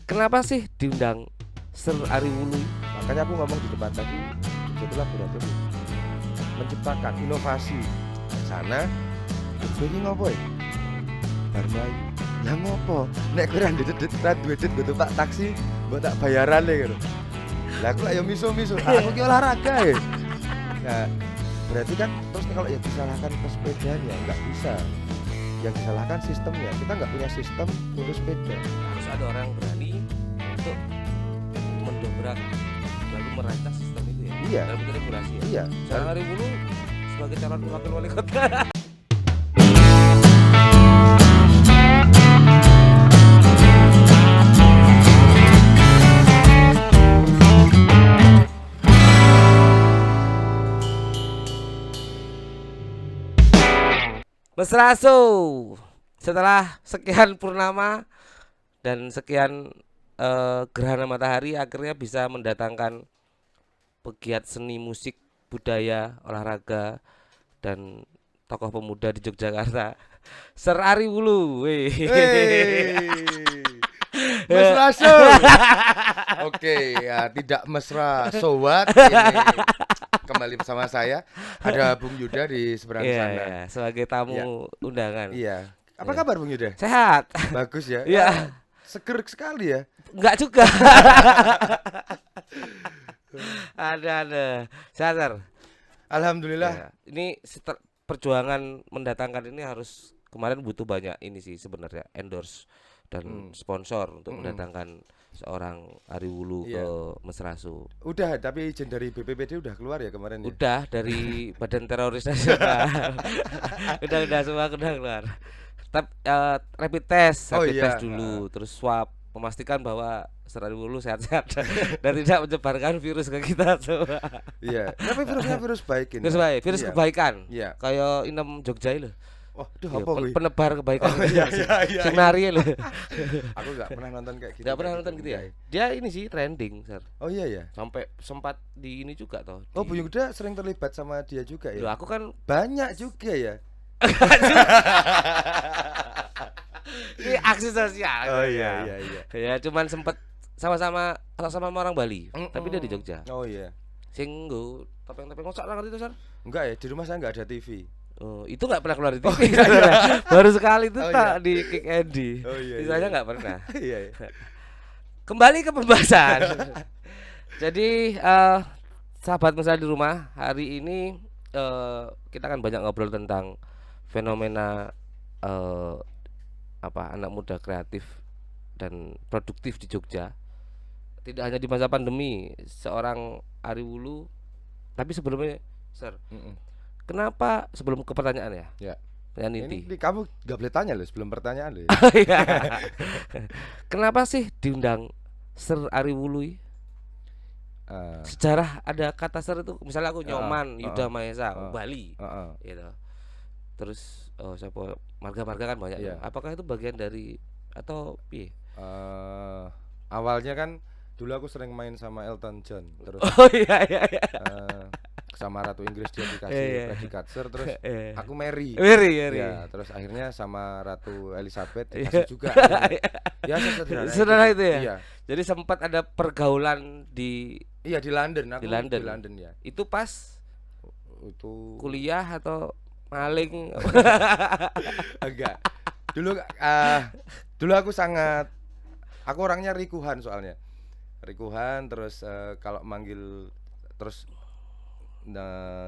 Kenapa sih diundang Sir Ari Wulu? Makanya aku ngomong di depan tadi, itu laboratorium menciptakan inovasi di sana. Ini ngopo ya? Barmayu. Lah ngopo? Nek kowe ra duwe duit nggo Pak taksi, mbok tak bayaran gitu. Lah aku ayo miso-miso. Aku ki olahraga ya. Nah, berarti kan terus kalau yang disalahkan pesepedaan ya nggak bisa. Yang disalahkan sistemnya. Kita nggak punya sistem untuk sepeda. Harus ada orang yang berani untuk mendobrak lalu merancang sistem itu ya. Iya. Dalam bentuk regulasi ya. Iya. Sir Ari Wulu sebagai calon wakil wali kota. Mesraso, setelah sekian purnama dan sekian gerhana matahari akhirnya bisa mendatangkan pegiat seni musik, budaya, olahraga dan tokoh pemuda di Yogyakarta, Sir Ari Wulu. Mesraso. Oke, ya tidak mesra sobat ini. Kembali bersama saya, ada Bung Yuda di seberang sana. Iya, sebagai tamu undangan. Iya. Apa kabar Bung Yuda? Sehat. Bagus ya. Iya. Seger sekali ya. Enggak juga. Ada. Sehat, Sir. Alhamdulillah. Ya, ini perjuangan mendatangkan ini harus kemarin butuh banyak ini sih sebenarnya endorse dan sponsor untuk mendatangkan seorang Ari Wulu ke Mesraso. Udah, tapi izin dari BPPD udah keluar ya kemarin ya? Udah dari Badan Teroris Nasional. udah semua udah keluar. Tapi rapid test dulu, terus swab memastikan bahwa Sir Ari Wulu sehat-sehat dan tidak menyebarkan virus ke kita semua. Iya, tapi virusnya virus baik ini. Virus kebaikan. Iya. Kayak Inem Jogja lho. Oh, apa kuwi? Penebar kebaikan. Iya. Senari lho. Aku enggak pernah nonton kayak gitu. Enggak pernah nonton gitu ya? Dia ini sih trending, Sir. Oh iya ya. Sampai sempat di ini juga toh. Oh, Bu Yuda sering terlibat sama dia juga ya? Loh, aku kan banyak juga ya. Ini aksi sosial. Oh iya. Ya cuman sempat sama-sama orang Bali, tapi dia di Jogja. Oh iya. Sing nggo topeng-topeng kok ora ngerti itu, Sir? Enggak ya, di rumah saya enggak ada TV. Oh, itu nggak pernah keluar di TV. Baru sekali itu di Kick Andy. Oh iya. Sisanya nggak pernah. Iya. Kembali ke pembahasan. Jadi sahabat mesra di rumah, hari ini kita akan banyak ngobrol tentang fenomena anak muda kreatif dan produktif di Jogja. Tidak hanya di masa pandemi, seorang Ari Wulu. Tapi sebelumnya, Sir, kenapa sebelum ke pertanyaan ya? Ya. Pertanyaan inti. Ini kamu nggak boleh tanya loh sebelum pertanyaan loh. Kenapa sih diundang Sir Ari Wulu? Sejarah ada kata Sir itu, misalnya aku Nyoman, Yuda Mahesa, Bali, gitu. Terus siapa marga-marga kan banyak. Apakah itu bagian dari atau piye? Awalnya kan dulu aku sering main sama Elton John, terus sama Ratu Inggris dia dikasih predikat Sir, terus aku Mary. Ya, terus akhirnya sama Ratu Elizabeth dikasih juga. Ya sederhana itu ya. Iya. Jadi sempat ada pergaulan di di London, aku di London ya. Itu pas itu kuliah atau maling? Enggak. Dulu aku orangnya rikuhan soalnya. Rikuhan terus kalau manggil terus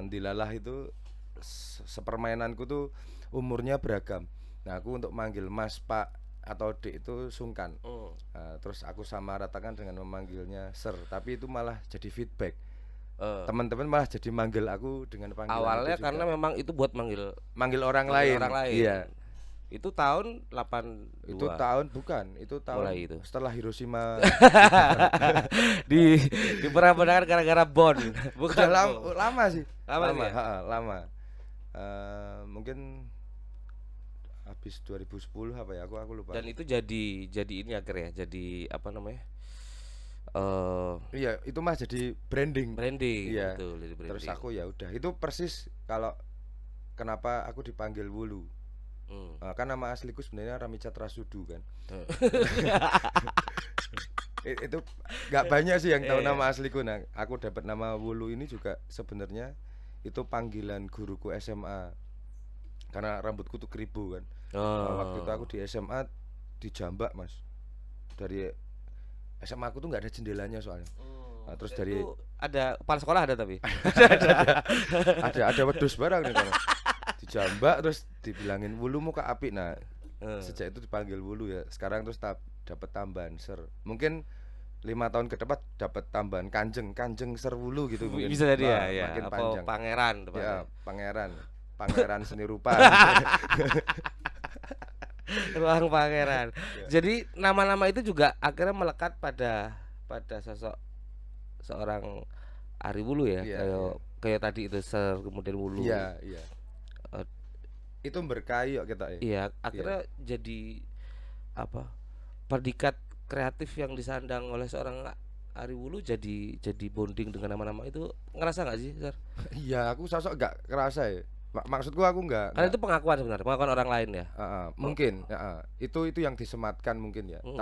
dilalah itu sepermainanku tuh umurnya beragam. Nah, aku untuk manggil Mas, Pak atau Dek itu sungkan. Terus aku sama ratakan dengan memanggilnya Sir, tapi itu malah jadi feedback. Teman-teman malah jadi manggil aku dengan panggilan awalnya itu karena memang itu buat manggil orang lain. Iya. Itu tahun 82. Itu tahun mulai itu. Setelah Hiroshima. di perang-perangan gara-gara Bon. Bukan lama sih. Lama. Mungkin habis 2010 apa ya, aku lupa. Dan itu jadi ini akhirnya jadi apa namanya? Iya, itu mah jadi branding. Iya. Betul, jadi branding. Terus aku ya udah, itu persis kalau kenapa aku dipanggil Wulu. Kan nama asliku sebenarnya Ramichat Rasudu kan. Itu nggak banyak sih yang tahu Iya. nama asliku. Nah, aku dapat nama Wulu ini juga sebenarnya itu panggilan guruku SMA karena rambutku tuh keribu kan. Waktu itu aku Oh. di SMA dijambak mas, dari SMA aku tuh nggak ada jendelanya soalnya. Terus Dan dari itu ada kepala sekolah ada tapi. ada wedus barang nih kalau dijambak terus dibilangin Wulu muka api. Nah Eh, sejak itu dipanggil Wulu ya. Sekarang terus dapat tambahan ser. Mungkin 5 tahun ke depan dapat tambahan kanjeng kanjeng ser Wulu gitu mungkin. Bisa jadi ya, Wah, ya. makin Apa panjang. pangeran Ya tepatnya. pangeran, pangeran seni rupa gitu. Ruang pangeran. Ya, Jadi nama-nama itu juga akhirnya melekat pada sosok seorang Ari Wulu ya, iya, iya. kayak kayak tadi itu Ser kemudian Wulu. Iya, iya. Eh, Itu berkahi kok kita ya. iya, Iya. akhirnya jadi apa? Predikat kreatif yang disandang oleh seorang Ari Wulu jadi bonding dengan nama-nama itu, ngerasa nggak sih, Ser? Iya, aku sosok gak kerasa ya. Maksudku aku Karena nggak itu pengakuan sebenarnya, pengakuan orang lain ya. Oh, mungkin itu yang disematkan mungkin ya. mm,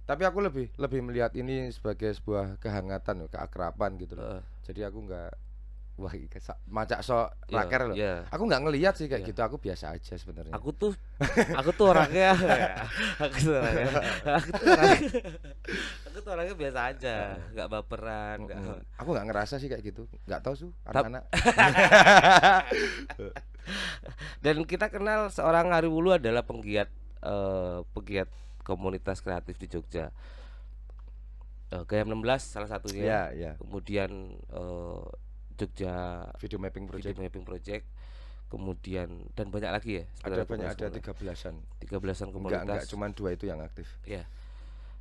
Tapi aku lebih lebih melihat ini sebagai sebuah kehangatan, keakraban gitu loh. eh, Jadi aku nggak wah macak sok iya, raker loh. iya, Aku nggak ngelihat sih kayak iya. gitu. Aku biasa aja sebenarnya. Aku tuh orangnya aku tuh orangnya aku tuh orangnya aku tuh orangnya biasa aja, Heeh. nggak baperan, nggak. Aku nggak ngerasa sih kayak gitu. Nggak tahu sih Tap- anak-anak. Dan kita kenal seorang Ari Wulu adalah pegiat komunitas kreatif di Jogja. Gaya 16 salah satunya. Ya, ya. Kemudian Jogja Video mapping Video project. Mapping Project. Kemudian dan banyak lagi ya. Ada sebenarnya banyak, ada komunitas 13-an. 13-an Enggak komunitas. cuma 2 itu yang aktif. Ya,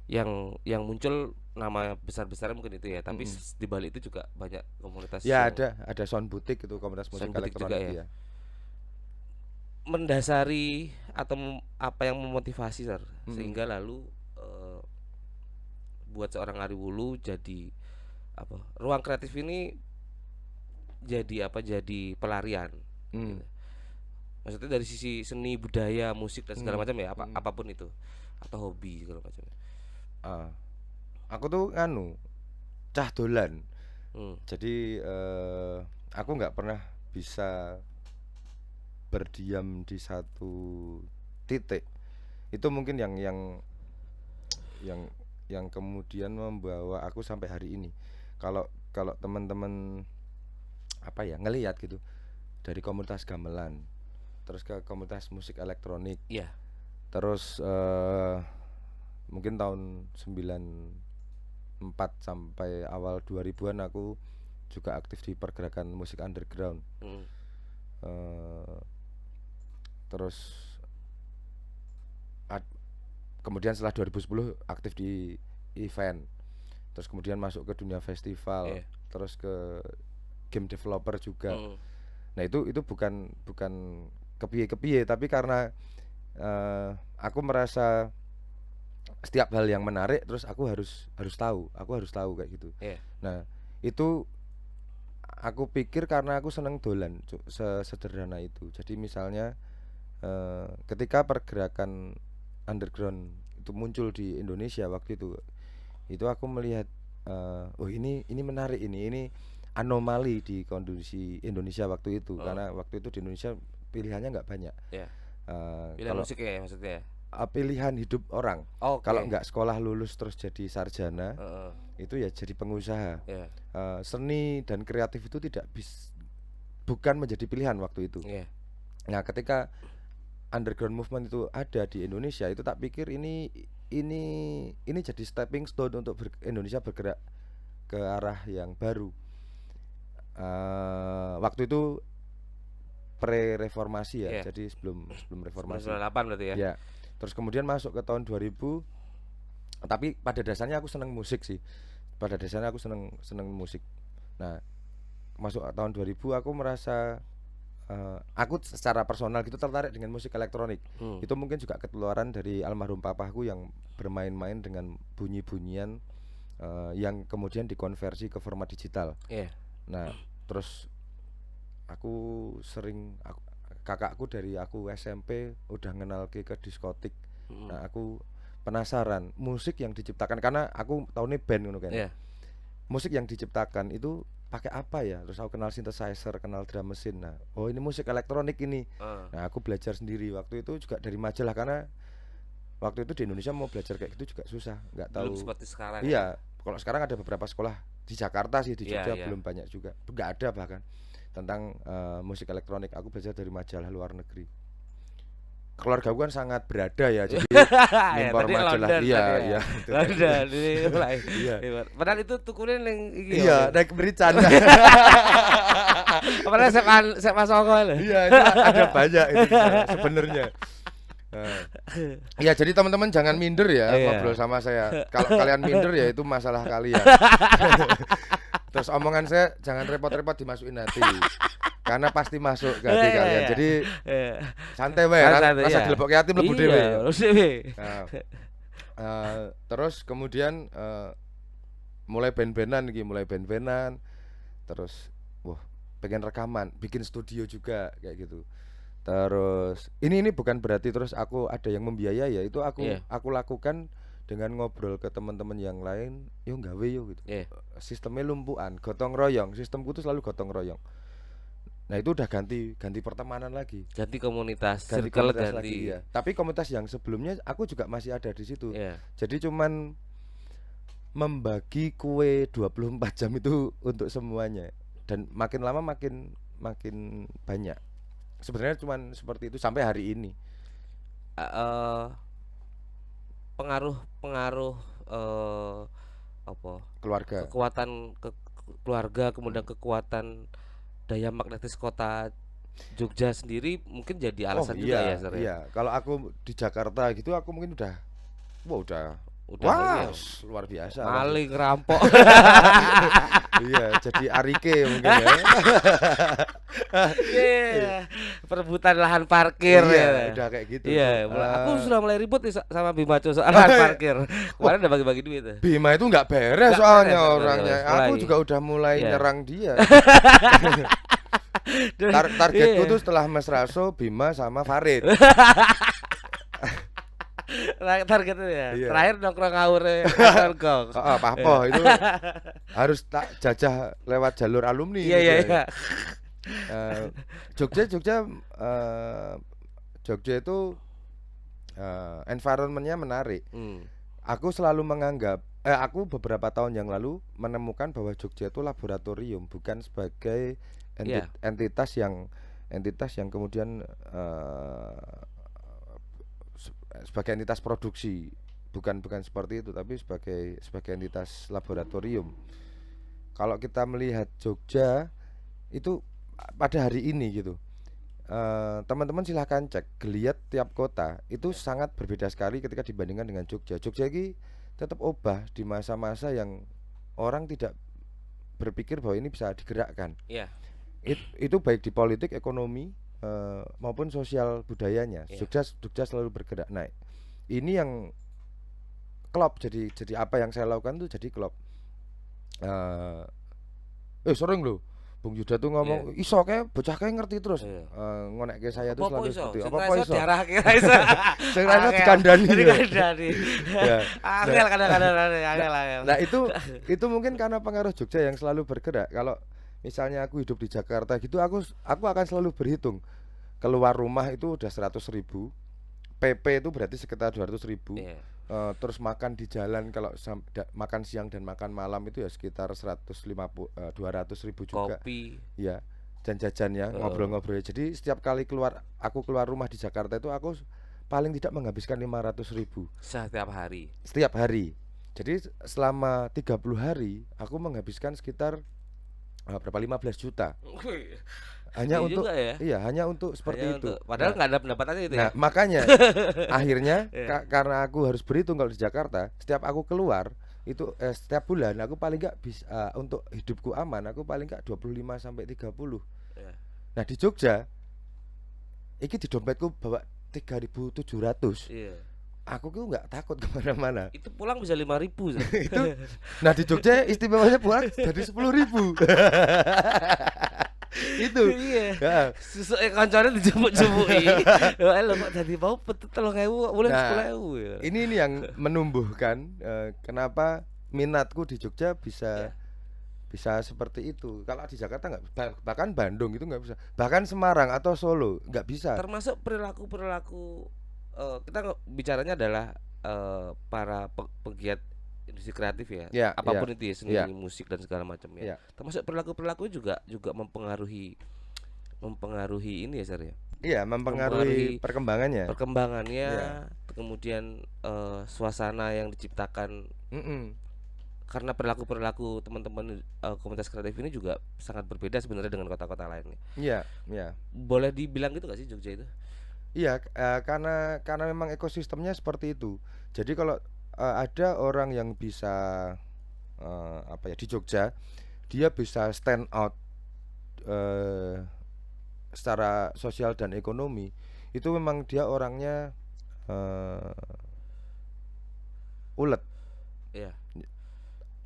yang muncul nama besar-besar mungkin itu ya, tapi Mm-mm. di balik itu juga banyak komunitas Ya yang ada Sound Boutique itu komunitas musik Sound Boutique juga elektronik ya. ya. Mendasari atau apa yang memotivasi Sar, Mm-mm. sehingga lalu buat seorang Ari Wulu jadi apa? Ruang kreatif ini jadi apa? Jadi pelarian. Mm. Gitu. Maksudnya dari sisi seni, budaya, musik dan segala Mm. macam ya, Mm. apapun itu atau hobi segala macam. Ah, aku tuh cah dolan. Hmm. Jadi aku nggak pernah bisa berdiam di satu titik. Itu mungkin yang yang kemudian membawa aku sampai hari ini. Kalau kalau teman-teman apa ya ngelihat gitu dari komunitas gamelan, terus ke komunitas musik elektronik, Iya. terus mungkin tahun 94 sampai awal 2000-an aku juga aktif di pergerakan musik underground. Hmm. Eh, terus kemudian setelah 2010 aktif di event, terus kemudian masuk ke dunia festival, Iya. terus ke game developer juga. Hmm. Nah itu bukan kepiye tapi karena aku merasa setiap hal yang menarik terus aku harus tahu kayak gitu. Iya. Nah itu aku pikir karena aku seneng dolan sesederhana itu. Jadi misalnya ketika pergerakan underground itu muncul di Indonesia waktu itu aku melihat oh ini menarik, ini anomali di kondisi Indonesia waktu itu. Karena waktu itu di Indonesia pilihannya nggak banyak. Iya. Pilihan Kalau musik ya maksudnya ya? pilihan hidup orang, Oke. kalau nggak sekolah lulus terus jadi sarjana, Heeh. itu ya jadi pengusaha. Iya. Seni dan kreatif itu bukan menjadi pilihan waktu itu. Iya. Nah ketika underground movement itu ada di Indonesia, itu tak pikir ini jadi stepping stone untuk Indonesia bergerak ke arah yang baru. Waktu itu pre-reformasi ya, Iya. jadi sebelum reformasi. 1998 berarti ya? Ya, terus kemudian masuk ke tahun 2000, tapi pada dasarnya aku seneng musik sih. Pada dasarnya aku seneng musik. Nah, masuk tahun 2000 aku merasa aku secara personal gitu tertarik dengan musik elektronik. Itu mungkin juga ketularan dari almarhum papaku yang bermain-main dengan bunyi-bunyian yang kemudian dikonversi ke format digital. Iya. Nah, terus kakakku dari aku SMP udah ngenal ke diskotik. Nah, aku penasaran musik yang diciptakan, karena aku tahunnya band ngono kan. Iya. Musik yang diciptakan itu pakai apa ya? Terus aku kenal synthesizer, kenal drum mesin. Nah, oh ini musik elektronik ini. Nah, aku belajar sendiri waktu itu juga dari majalah, karena waktu itu di Indonesia mau belajar kayak gitu juga susah, nggak tahu. Belum seperti sekarang. Iya, kalau sekarang ada beberapa sekolah di Jakarta sih, di Jogja Iya. belum banyak juga, nggak ada bahkan tentang musik elektronik. Aku belajar dari majalah luar negeri. Keluarga gue kan sangat berada ya, jadi impor Tadi majalah. London Iya, tadi ya. iya. London ini mulai. Iya. Padahal itu tukunin yang iki. Iya, naik berican. Padahal saya Songo lho. Iya, itu ada banyak itu sebenarnya. Ya, jadi teman-teman jangan minder ya ngobrol sama saya. Kalau kalian minder ya itu masalah kalian. Terus omongan saya jangan repot-repot dimasukin hati. Karena pasti masuk ke hati kalian. Jadi santai wae, rasa dilebokke hati mlebu dhewe. Terus kemudian mulai band-bandan iki, terus wah, pengen rekaman, bikin studio juga kayak gitu. Terus ini bukan berarti terus aku ada yang membiayai ya, itu aku lakukan dengan ngobrol ke teman-teman yang lain, yo gawe yo gitu. Sistemnya lumpuhan, gotong royong, sistemku tuh selalu gotong royong. Nah, itu udah ganti pertemanan lagi. Ganti komunitas, circle lagi ya. Tapi komunitas yang sebelumnya aku juga masih ada di situ. Jadi cuman membagi kue 24 jam itu untuk semuanya, dan makin lama makin banyak. Sebenarnya cuman seperti itu sampai hari ini. Pengaruh apa? Keluarga. Kekuatan keluarga, kemudian kekuatan daya magnetis kota Jogja sendiri mungkin jadi alasan juga ya, Sir. Iya, kalau aku di Jakarta gitu aku mungkin udah luar biasa. Maling, rampok. Iya, jadi Arike mungkin ya. Perebutan lahan parkir ya. Udah kayak gitu. Iya, aku sudah mulai ribut nih sama Bima soal lahan parkir. Kemarin udah bagi-bagi duit ya. Bima itu nggak beres soalnya orangnya. Aku juga udah mulai nyerang dia. Targetku tuh setelah Mas Raso, Bima sama Farid. Targetnya ya. Terakhir nongkrong ngawur Gong. Papo itu harus tak jajah lewat jalur alumni. Iya. Jogja itu environmentnya menarik. Aku selalu menganggap aku beberapa tahun yang lalu menemukan bahwa Jogja itu laboratorium, bukan sebagai entitas yang kemudian sebagai entitas produksi, bukan seperti itu, tapi sebagai entitas laboratorium. Kalau kita melihat Jogja itu pada hari ini gitu, teman-teman silahkan cek geliat tiap kota itu sangat berbeda sekali ketika dibandingkan dengan Jogja. Jogja ini tetap obah di masa-masa yang orang tidak berpikir bahwa ini bisa digerakkan. Itu baik di politik, ekonomi, maupun sosial budayanya. Jogja selalu bergerak naik. Ini yang klop, jadi apa yang saya lakukan tuh jadi klop. Sering loh Bung Yuda tuh ngomong iso kayak bocah kayak ngerti terus. Ngonekke saya tuh selalu seperti apa iso diarahke iso. Sing rasa dikandani. Angel kadang-kadang angel. Nah, itu mungkin karena pengaruh Jogja yang selalu bergerak. Kalau misalnya aku hidup di Jakarta gitu, aku akan selalu berhitung keluar rumah itu udah 100.000, PP itu berarti sekitar 200.000. Terus makan di jalan kalau makan siang dan makan malam itu ya sekitar 200.000 juga. Kopi. Ya, dan jajannya, ngobrol-ngobrol. Jadi setiap kali aku keluar rumah di Jakarta itu aku paling tidak menghabiskan 500.000 setiap hari. Jadi selama 30 hari aku menghabiskan sekitar berapa 15 juta. Hanya untuk hanya untuk seperti itu. Padahal nggak ada pendapatannya itu. Nah, makanya akhirnya karena aku harus berhitung kalau di Jakarta, setiap aku keluar itu setiap bulan aku paling nggak bisa untuk hidupku aman, aku paling nggak 25 sampai 30. Nah, di Jogja iki di dompetku bawa 3.700. Aku tuh nggak takut kemana-mana. Itu pulang bisa 5.000. Nah, di Jogja istimewanya pulang jadi 10.000. Itu. Iya. Heeh. Sesuke kancane dijemput-jempuki. Ya lho kok dadi mau petut 3.000 mulai Nah, 10.000 ya. ini yang menumbuhkan kenapa minatku di Jogja Ya. bisa seperti itu. Kalau di Jakarta nggak, bahkan Bandung itu nggak bisa, bahkan Semarang atau Solo nggak bisa. Termasuk perilaku-perilaku kita bicaranya adalah para pegiat industri kreatif ya. Ya, ya, Apapun itu ya, seni ya, musik dan segala macam ya. ya, Termasuk perilaku-perilaku juga mempengaruhi ini ya, Sar ya. iya, mempengaruhi Mempengaruhi perkembangannya. perkembangannya, Ya, kemudian suasana yang diciptakan karena perilaku-perilaku teman-teman komunitas kreatif ini juga sangat berbeda sebenarnya dengan kota-kota lainnya. iya, iya, Boleh dibilang gitu gak sih Jogja itu? iya, karena memang ekosistemnya seperti itu. Jadi kalau ada orang yang bisa apa ya di Jogja, dia bisa stand out eh, secara sosial dan ekonomi, itu memang dia orangnya eh, ulet. Iya,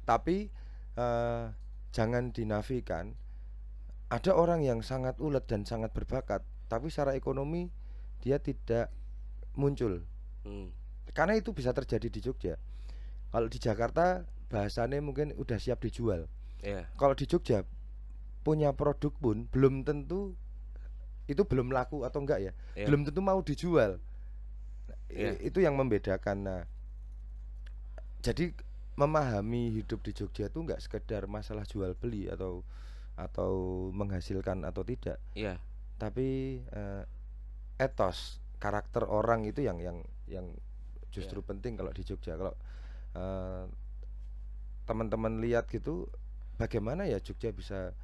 Tapi eh, jangan dinafikan, ada orang yang sangat ulet dan sangat berbakat, tapi secara ekonomi dia tidak muncul. hmm, Karena itu bisa terjadi di Jogja. Kalau di Jakarta bahasanya mungkin udah siap dijual. iya, Kalau di Jogja punya produk pun belum tentu itu belum laku atau enggak ya. iya, Belum tentu mau dijual. iya, Itu yang membedakan. Nah, jadi memahami hidup di Jogja itu enggak sekedar masalah jual beli atau menghasilkan atau tidak, iya, tapi etos karakter orang itu yang iya, justru penting kalau di Jogja. Kalau eh, teman-teman lihat gitu, bagaimana ya Jogja bisa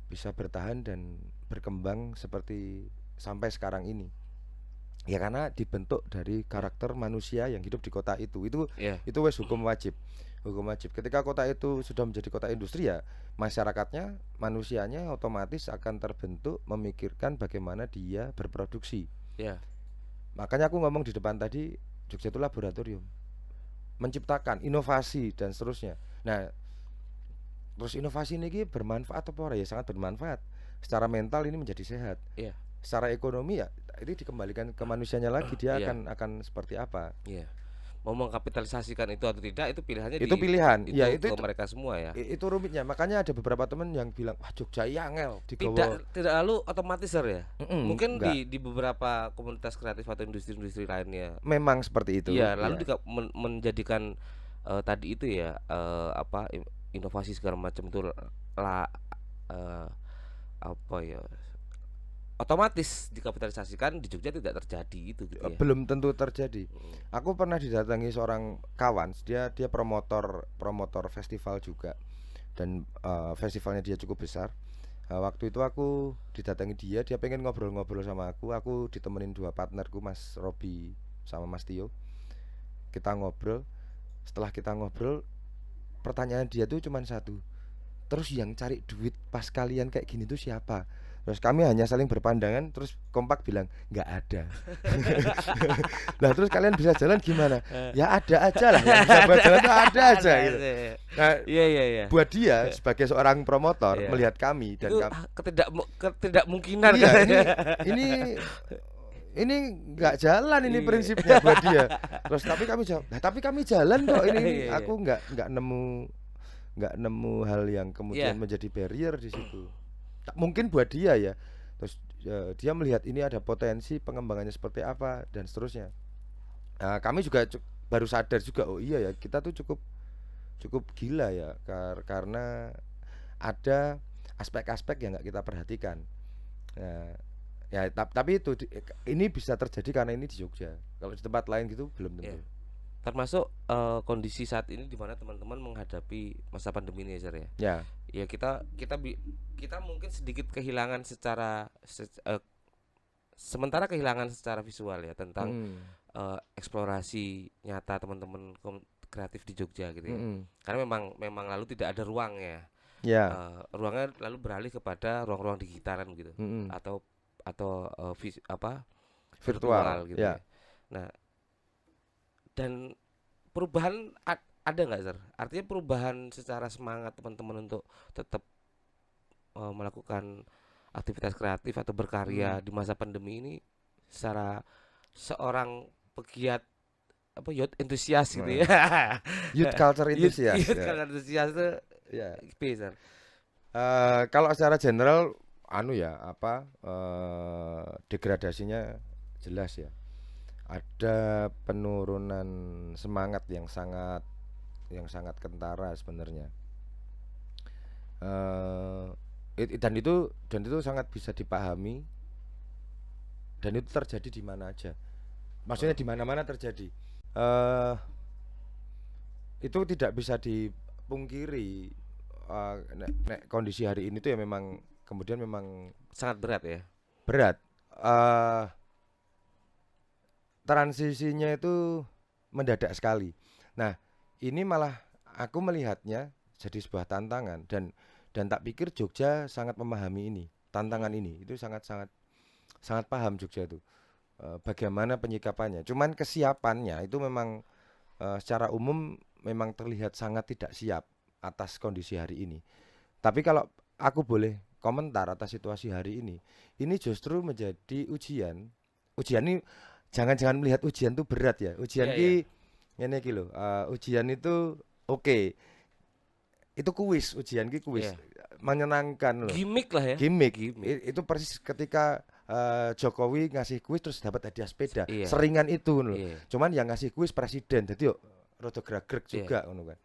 bisa bertahan dan berkembang seperti sampai sekarang ini, ya karena dibentuk dari iya, karakter manusia yang hidup di kota itu iya, itu wes hukum wajib ketika kota itu sudah menjadi kota industri, ya masyarakatnya, manusianya otomatis akan terbentuk memikirkan bagaimana dia berproduksi. iya, Makanya aku ngomong di depan tadi, Jogja itu laboratorium menciptakan inovasi dan seterusnya. Nah, terus inovasi ini bermanfaat apa ora? Ya sangat bermanfaat. Secara mental ini menjadi sehat. iya, Secara ekonomi ya ini dikembalikan ke manusianya lagi, dia iya, akan seperti apa. iya. Mau mengkapitalisasikan itu atau tidak itu pilihannya Itu pilihan. Ya itu itu ke mereka semua ya. itu rumitnya. Makanya ada beberapa teman yang bilang, "Wah, Jogja iya angel digawa." Tidak lalu otomatis Sar ya. Mungkin Enggak. di beberapa komunitas kreatif atau industri-industri lainnya. Memang seperti itu. Iya, lalu Ya. menjadikan tadi itu ya apa inovasi segala macam itu lah eh, apa ya otomatis dikapitalisasikan di Jogja tidak terjadi itu gitu ya. Belum tentu terjadi. Mm. Aku pernah didatangi seorang kawan, dia dia promotor promotor festival juga, dan festivalnya dia cukup besar. Waktu itu aku didatangi dia, dia pengen ngobrol-ngobrol sama aku ditemenin dua partnerku, Mas Robi sama Mas Tio. Kita ngobrol, setelah kita ngobrol, pertanyaan dia tuh cuman satu. Terus yang cari duit pas kalian kayak gini tuh siapa? Terus kami hanya saling berpandangan, terus kompak bilang nggak ada. Nah terus kalian bisa jalan gimana? Ya ada aja lah, yang bisa buat jalan tuh ada aja gitu. Nah Iya iya iya. buat dia sebagai seorang promotor Iya. melihat kami dan Itu ketidakmungkinan iya katanya. ini ini nggak jalan ini Iya. prinsipnya buat dia. Terus tapi kami jawab, "Nah, tapi kami jalan kok ini." Iya, iya. Aku nggak nemu hal yang kemudian Iya. menjadi barrier di situ. Mungkin buat dia ya. Terus dia melihat ini ada potensi pengembangannya seperti apa dan seterusnya. Nah, kami juga baru sadar juga, oh iya ya kita tuh cukup cukup gila ya karena ada aspek-aspek yang nggak kita perhatikan. Nah, ya tapi itu ini bisa terjadi karena ini di Jogja. Kalau di tempat lain gitu belum tentu. Iya. Termasuk kondisi saat ini di mana teman-teman menghadapi masa pandemi ini ya, Zer ya. Ya, Ya kita mungkin sedikit kehilangan sementara kehilangan secara visual ya tentang mm-mm, eksplorasi nyata teman-teman kreatif di Jogja gitu ya. mm-mm. Karena memang lalu tidak ada ruang ya. Ya, Ruangnya lalu beralih kepada ruang-ruang digitalan gitu mm-mm. atau Virtual, gitu ya. ya. Nah, dan perubahan ada nggak Zer? Artinya perubahan secara semangat teman-teman untuk tetap melakukan aktivitas kreatif atau berkarya di masa pandemi ini secara seorang pegiat apa youth entusias gitu ya. Youth culture Youth, enthusiast youth ya. kan entusias tuh Ya. bisa. Kalau secara general ya apa degradasinya jelas ya. Ada penurunan semangat yang sangat kentara sebenarnya. Dan itu sangat bisa dipahami, dan itu terjadi di mana aja. Maksudnya di mana-mana terjadi. Itu tidak bisa dipungkiri. Kondisi hari ini tuh ya memang kemudian memang Sangat berat ya. berat. Transisinya itu mendadak sekali. Nah, ini malah aku melihatnya jadi sebuah tantangan, dan tak pikir Jogja sangat memahami ini, tantangan ini. Itu sangat paham Jogja itu. Bagaimana penyikapannya. Cuman kesiapannya itu memang secara umum memang terlihat sangat tidak siap atas kondisi hari ini. Tapi kalau aku boleh komentar atas situasi hari ini justru menjadi ujian. Ujian ini jangan melihat ujian itu berat ya. Ujian ini kilo. Ujian itu oke. Itu kuis, ujian ki kuis. Menyenangkan loh. Gimik lah ya. Gimik. Itu persis ketika Jokowi ngasih kuis terus dapat hadiah sepeda. Seringan itu loh. Cuman yang ngasih kuis presiden. Jadi yuk rada greg juga ngono kan.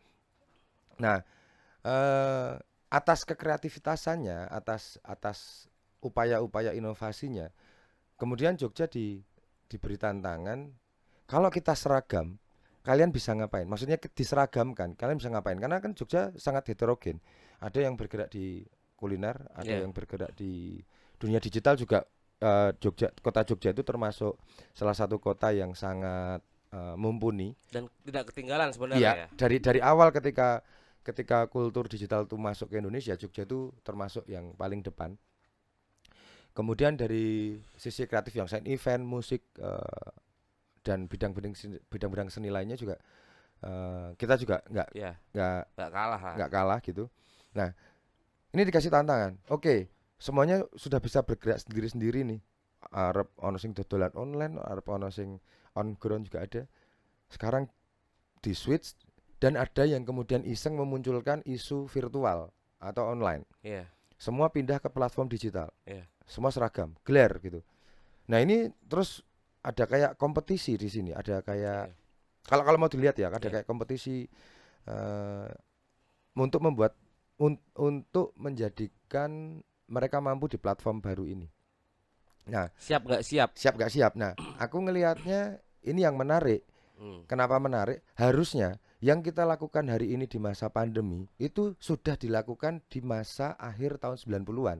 Nah, atas kekreativitasannya, atas upaya-upaya inovasinya, kemudian Jogja diberi tantangan. Kalau kita seragam, kalian bisa ngapain? Maksudnya diseragamkan, kalian bisa ngapain? Karena kan Jogja sangat heterogen. Ada yang bergerak di kuliner, ada yang bergerak di dunia digital juga. Kota Jogja itu termasuk salah satu kota yang sangat mumpuni dan tidak ketinggalan sebenarnya. Dari awal ketika kultur digital itu masuk ke Indonesia, Jogja itu termasuk yang paling depan. Kemudian dari sisi kreatif yang selain event, musik, dan bidang-bidang seni lainnya juga kita juga nggak kalah gitu. Nah, ini dikasih tantangan. Oke, semuanya sudah bisa bergerak sendiri-sendiri nih. Arep ono sing dodolan online, arep ono sing on ground juga ada. Sekarang di switch, dan ada yang kemudian iseng memunculkan isu virtual atau online. Semua pindah ke platform digital. Semua seragam, gelar gitu. Nah, ini terus ada kayak kompetisi di sini, ada kayak kalau mau dilihat ya, ada kayak kompetisi untuk menjadikan mereka mampu di platform baru ini. Nah, siap nggak siap? Nah, aku ngelihatnya ini yang menarik. Kenapa menarik? Harusnya yang kita lakukan hari ini di masa pandemi itu sudah dilakukan di masa akhir tahun 90-an.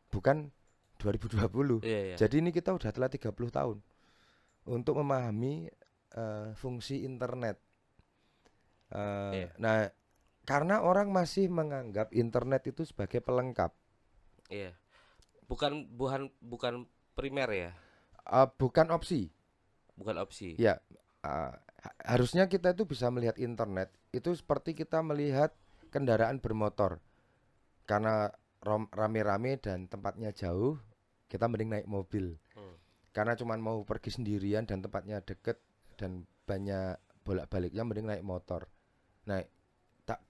Bukan 2020. Jadi ini kita udah telah 30 tahun untuk memahami fungsi internet. Nah, karena orang masih menganggap internet itu sebagai pelengkap. Bukan primer ya. Bukan opsi. Ya, harusnya kita itu bisa melihat internet itu seperti kita melihat kendaraan bermotor. Karena rame-rame dan tempatnya jauh, kita mending naik mobil. Karena cuman mau pergi sendirian dan tempatnya deket dan banyak bolak-baliknya, mending naik motor. Nah,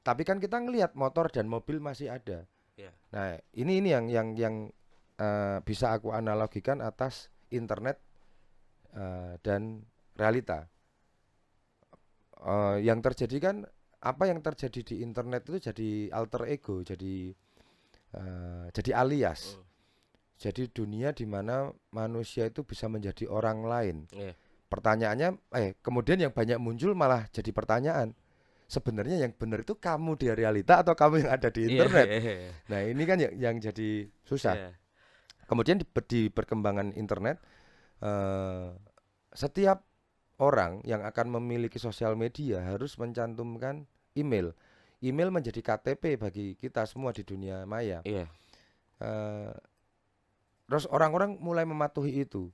tapi kan kita ngelihat motor dan mobil masih ada. Nah, ini yang bisa aku analogikan atas internet dan realita. Yang terjadi kan, apa yang terjadi di internet itu jadi alter ego, jadi alias. Jadi dunia di mana manusia itu bisa menjadi orang lain. Pertanyaannya, kemudian yang banyak muncul malah jadi pertanyaan. Sebenarnya yang benar itu kamu di realita atau kamu yang ada di internet? Nah, ini kan yang jadi susah. Kemudian di perkembangan internet, setiap orang yang akan memiliki sosial media harus mencantumkan email. Email menjadi KTP bagi kita semua di dunia maya. Terus orang-orang mulai mematuhi itu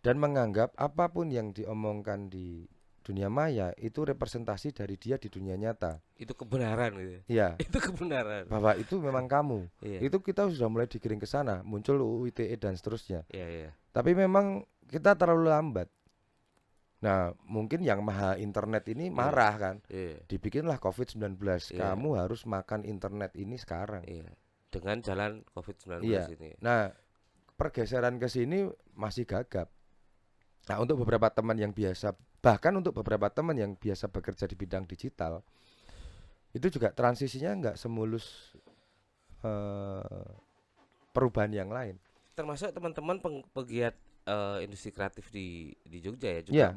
dan menganggap apapun yang diomongkan di dunia maya itu representasi dari dia di dunia nyata. Itu kebenaran gitu. Iya. Itu kebenaran. Bahwa itu memang kamu. Iya. Itu kita sudah mulai digiring ke sana, muncul UU ITE dan seterusnya. Iya, iya. Tapi memang kita terlalu lambat. Nah, mungkin yang maha internet ini marah kan. Iya. Dibikinlah COVID-19. Iya. Kamu harus makan internet ini sekarang. Iya. Dengan jalan COVID-19 Iya. ini. Nah, pergeseran ke sini masih gagap. Nah, untuk beberapa teman yang biasa, bahkan untuk beberapa teman yang biasa bekerja di bidang digital, itu juga transisinya nggak semulus perubahan yang lain. Termasuk teman-teman pegiat industri kreatif di Jogja ya juga Iya.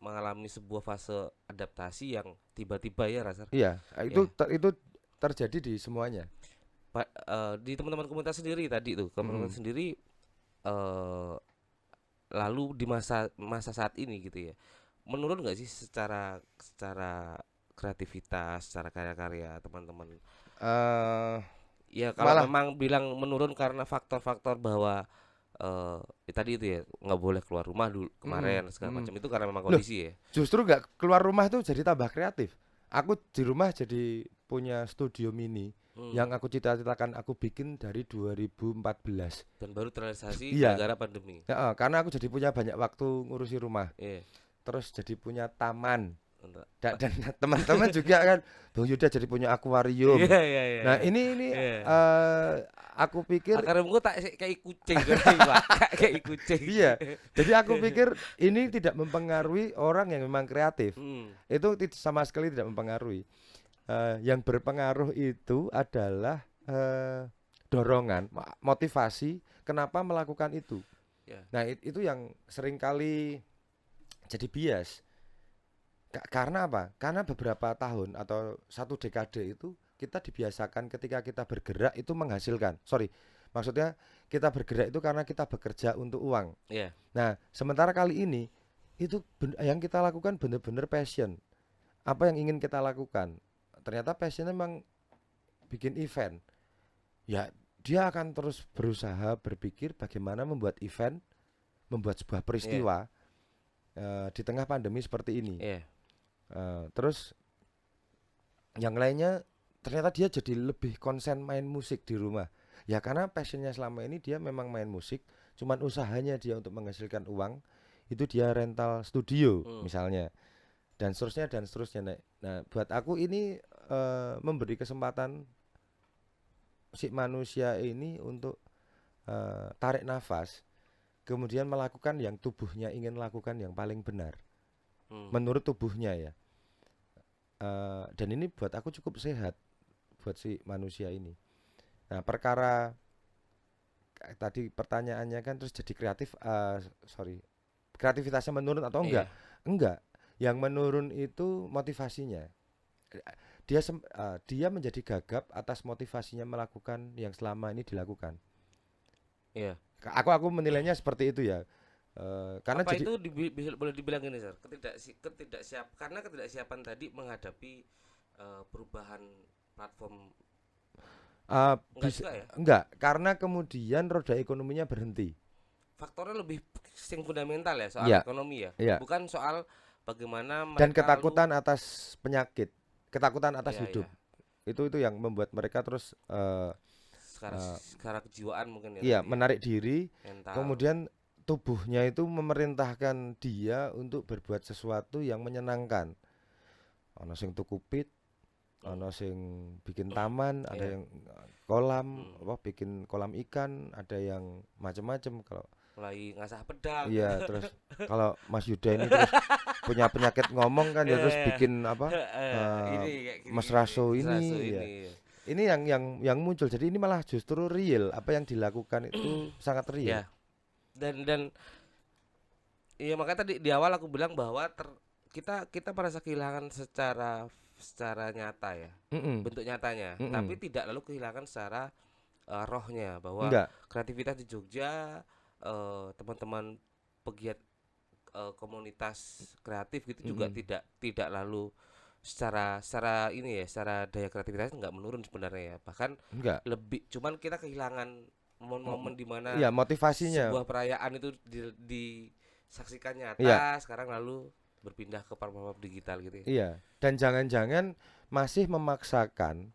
mengalami sebuah fase adaptasi yang tiba-tiba ya rasanya. Iya, itu terjadi di semuanya. Di teman-teman komunitas sendiri tadi tuh, teman-teman sendiri lalu di masa saat ini gitu ya, menurun nggak sih secara kreativitas, secara karya-karya teman-teman? Ya kalau Malah- memang bilang menurun karena faktor-faktor bahwa tadi itu ya nggak boleh keluar rumah dulu kemarin segala macam, itu karena memang kondisi ya. Justru nggak keluar rumah tuh jadi tambah kreatif. Aku di rumah jadi punya studio mini yang aku cita-citakan aku bikin dari 2014 dan baru terrealisasi Iya. gara-gara pandemi. Ya, karena aku jadi punya banyak waktu ngurusi rumah. Iya. Terus jadi punya taman. Untuk- Dan teman-teman juga kan, Bang Yuda jadi punya akuarium. Iya, iya, iya. Nah, ini Iya. aku pikir Akaremku tak kayak kucing Pak. Kayak kucing. iya. Jadi aku pikir ini tidak mempengaruhi orang yang memang kreatif. Itu sama sekali tidak mempengaruhi. Yang berpengaruh itu adalah dorongan, motivasi kenapa melakukan itu. Ya. Nah, itu yang seringkali jadi bias. Karena apa? Karena beberapa tahun atau satu dekade itu kita dibiasakan ketika kita bergerak itu menghasilkan. Maksudnya kita bergerak itu karena kita bekerja untuk uang. Iya. Nah, sementara kali ini itu yang kita lakukan benar-benar passion. Apa yang ingin kita lakukan? Ternyata passionnya memang bikin event. Ya, dia akan terus berusaha berpikir bagaimana membuat event, membuat sebuah peristiwa di tengah pandemi seperti ini. Iya. Terus yang lainnya ternyata dia jadi lebih konsen main musik di rumah. Ya karena passionnya selama ini dia memang main musik, cuman usahanya dia untuk menghasilkan uang itu dia rental studio misalnya, dan seterusnya. Nah, buat aku ini memberi kesempatan si manusia ini untuk tarik nafas, kemudian melakukan yang tubuhnya ingin lakukan yang paling benar. Menurut tubuhnya ya. Dan ini buat aku cukup sehat buat si manusia ini. Nah, perkara tadi pertanyaannya kan terus jadi kreatif, kreativitasnya menurun atau enggak? Enggak. Yang menurun itu motivasinya. Dia menjadi gagap atas motivasinya melakukan yang selama ini dilakukan. Iya. Aku menilainya seperti itu ya. Karena apa jadi, itu boleh dibilang ini, Sir? Karena ketidaksiapan tadi menghadapi perubahan platform. Enggak, karena kemudian roda ekonominya berhenti. Faktornya lebih yang fundamental ya soal ekonomi ya. Bukan soal bagaimana mereka dan ketakutan atas penyakit, ketakutan atas hidup. Itu yang membuat mereka terus secara kejiwaan mungkin ya. Iya, menarik diri. Mental. Kemudian tubuhnya itu memerintahkan dia untuk berbuat sesuatu yang menyenangkan. Ono sing tuku pit, ono sing bikin taman, ada yang kolam, bikin kolam ikan, ada yang macam-macam. Kalau mulai ngasah pedang. Iya, terus kalau Mas Yuda ini terus punya penyakit ngomong kan, ya terus bikin apa? Mas Raso ini. Ya. Ini yang muncul. Jadi ini malah justru real, apa yang dilakukan itu sangat real. Ya. Dan iya, makanya tadi di awal aku bilang bahwa kita merasa kehilangan secara nyata ya, bentuk nyatanya, tapi tidak lalu kehilangan secara rohnya, bahwa kreativitas di Jogja, teman-teman pegiat komunitas kreatif gitu juga tidak lalu secara daya kreativitas nggak menurun sebenarnya ya, bahkan lebih, cuman kita kehilangan momen-momen di mana motivasinya sebuah perayaan itu disaksikan nyata, sekarang lalu berpindah ke platform digital gitu ya. Iya, dan jangan-jangan masih memaksakan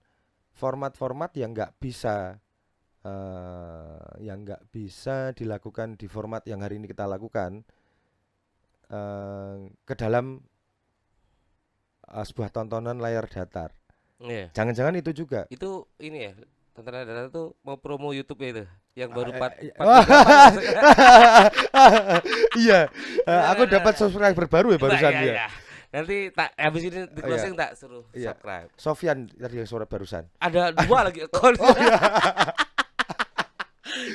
format-format yang nggak bisa dilakukan di format yang hari ini kita lakukan ke dalam sebuah tontonan layar datar. Iya. Jangan-jangan itu juga. Itu ini ya, tontonan datar tuh mau promo YouTube ya itu yang baru 4 Iya, aku dapat subscriber baru ya barusan iya, ya. iya. Nanti tak habis ini di closing tak suruh Iya. subscribe. Sofyan tadi yang suara barusan. Ada 2 lagi akun. Oh iya.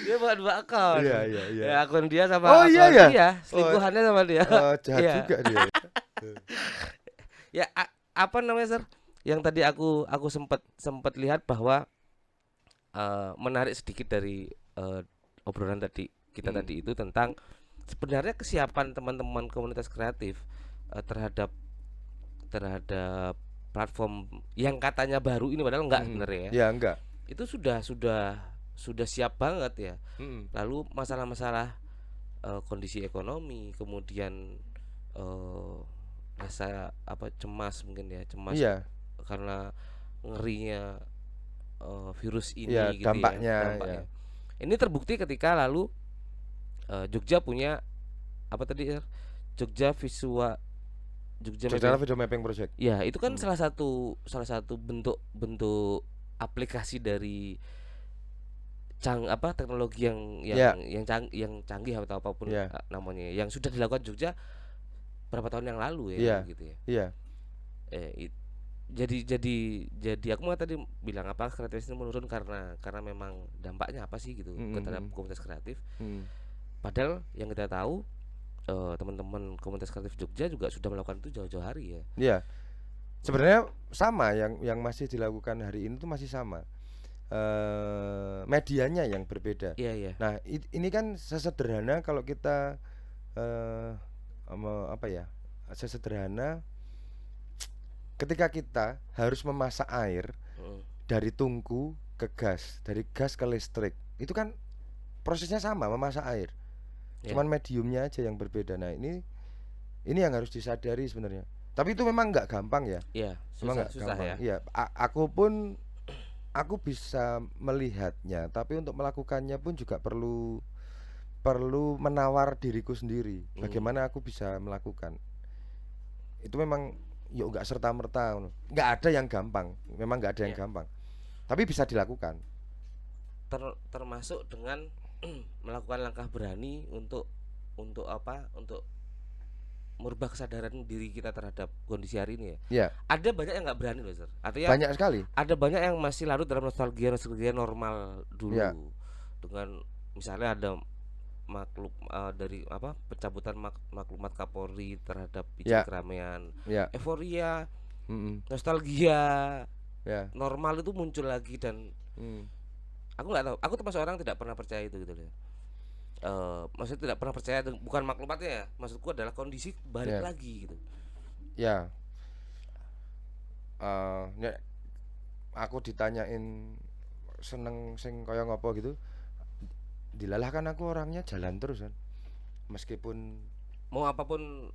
Dia buat 2 akun. Iya. Ya, akun dia sama Oh, akun iya, ya? dia, selingkuhannya sama dia. Jahat Iya. juga dia. Ya apa namanya, Sir? Yang tadi aku sempat lihat bahwa menarik sedikit dari obrolan kita tadi itu tentang sebenarnya kesiapan teman-teman komunitas kreatif terhadap platform yang katanya baru ini, padahal enggak sebenarnya ya. Ya enggak. Itu sudah siap banget ya. Lalu masalah-masalah kondisi ekonomi, kemudian rasa cemas mungkin ya, Iya. karena ngerinya virus ini Iya, gitu dampaknya, ya, ya. Ini terbukti ketika lalu Jogja punya apa tadi, Jogja Video Mapping Project. Ya, itu kan salah satu bentuk aplikasi dari teknologi yang canggih atau apapun namanya, yang sudah dilakukan Jogja berapa tahun yang lalu ya, gitu ya. Iya. Jadi aku mau tadi bilang apa, kreativitas ini menurun karena memang dampaknya apa sih gitu terhadap komunitas kreatif. Padahal yang kita tahu teman-teman komunitas kreatif Jogja juga sudah melakukan itu jauh-jauh hari ya. Iya. Sebenarnya sama yang masih dilakukan hari ini tuh masih sama. Medianya yang berbeda. Iya. Nah, ini kan sesederhana kalau kita sesederhana ketika kita harus memasak air dari tungku ke gas, dari gas ke listrik, itu kan prosesnya sama, memasak air. Cuman mediumnya aja yang berbeda. Nah, ini yang harus disadari sebenarnya. Tapi itu memang nggak gampang ya. Iya, memang nggak susah gampang. ya. Iya, aku bisa melihatnya, tapi untuk melakukannya pun juga perlu menawar diriku sendiri. Bagaimana aku bisa melakukan. Itu memang yuk nggak serta-merta, nggak ada yang gampang, memang nggak ada yang gampang, tapi bisa dilakukan. Termasuk dengan melakukan langkah berani untuk merubah kesadaran diri kita terhadap kondisi hari ini ya. Ya. Ada banyak yang nggak berani loh, Sir. Artinya banyak sekali. Ada banyak yang masih larut dalam nostalgia normal dulu. Dengan misalnya ada dari pencabutan maklumat Kapolri terhadap izin keramaian, euforia, nostalgia, normal itu muncul lagi dan aku nggak tahu. Aku termasuk orang tidak pernah percaya itu gitu loh. Maksudnya tidak pernah percaya, bukan maklumatnya ya. Maksudku adalah kondisi balik lagi gitu. Ya. Aku ditanyain seneng sing kaya ngopo gitu. Dilalah kan aku orangnya jalan terus kan, meskipun mau apapun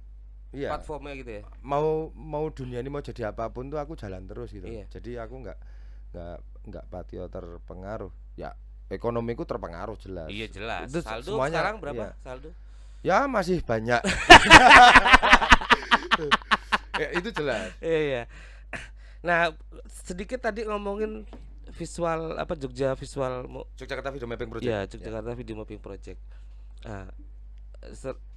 platformnya gitu ya. Mau dunia ini mau jadi apapun tuh aku jalan terus gitu. Jadi aku nggak patio terpengaruh. Ya ekonomiku terpengaruh jelas. Iya jelas. Itu saldo semuanya, sekarang berapa saldo? Ya masih banyak. Itu jelas. Iya. Nah sedikit tadi ngomongin visual Yogyakarta Video Mapping Project. Ya, Yogyakarta Video Mapping Project. Nah,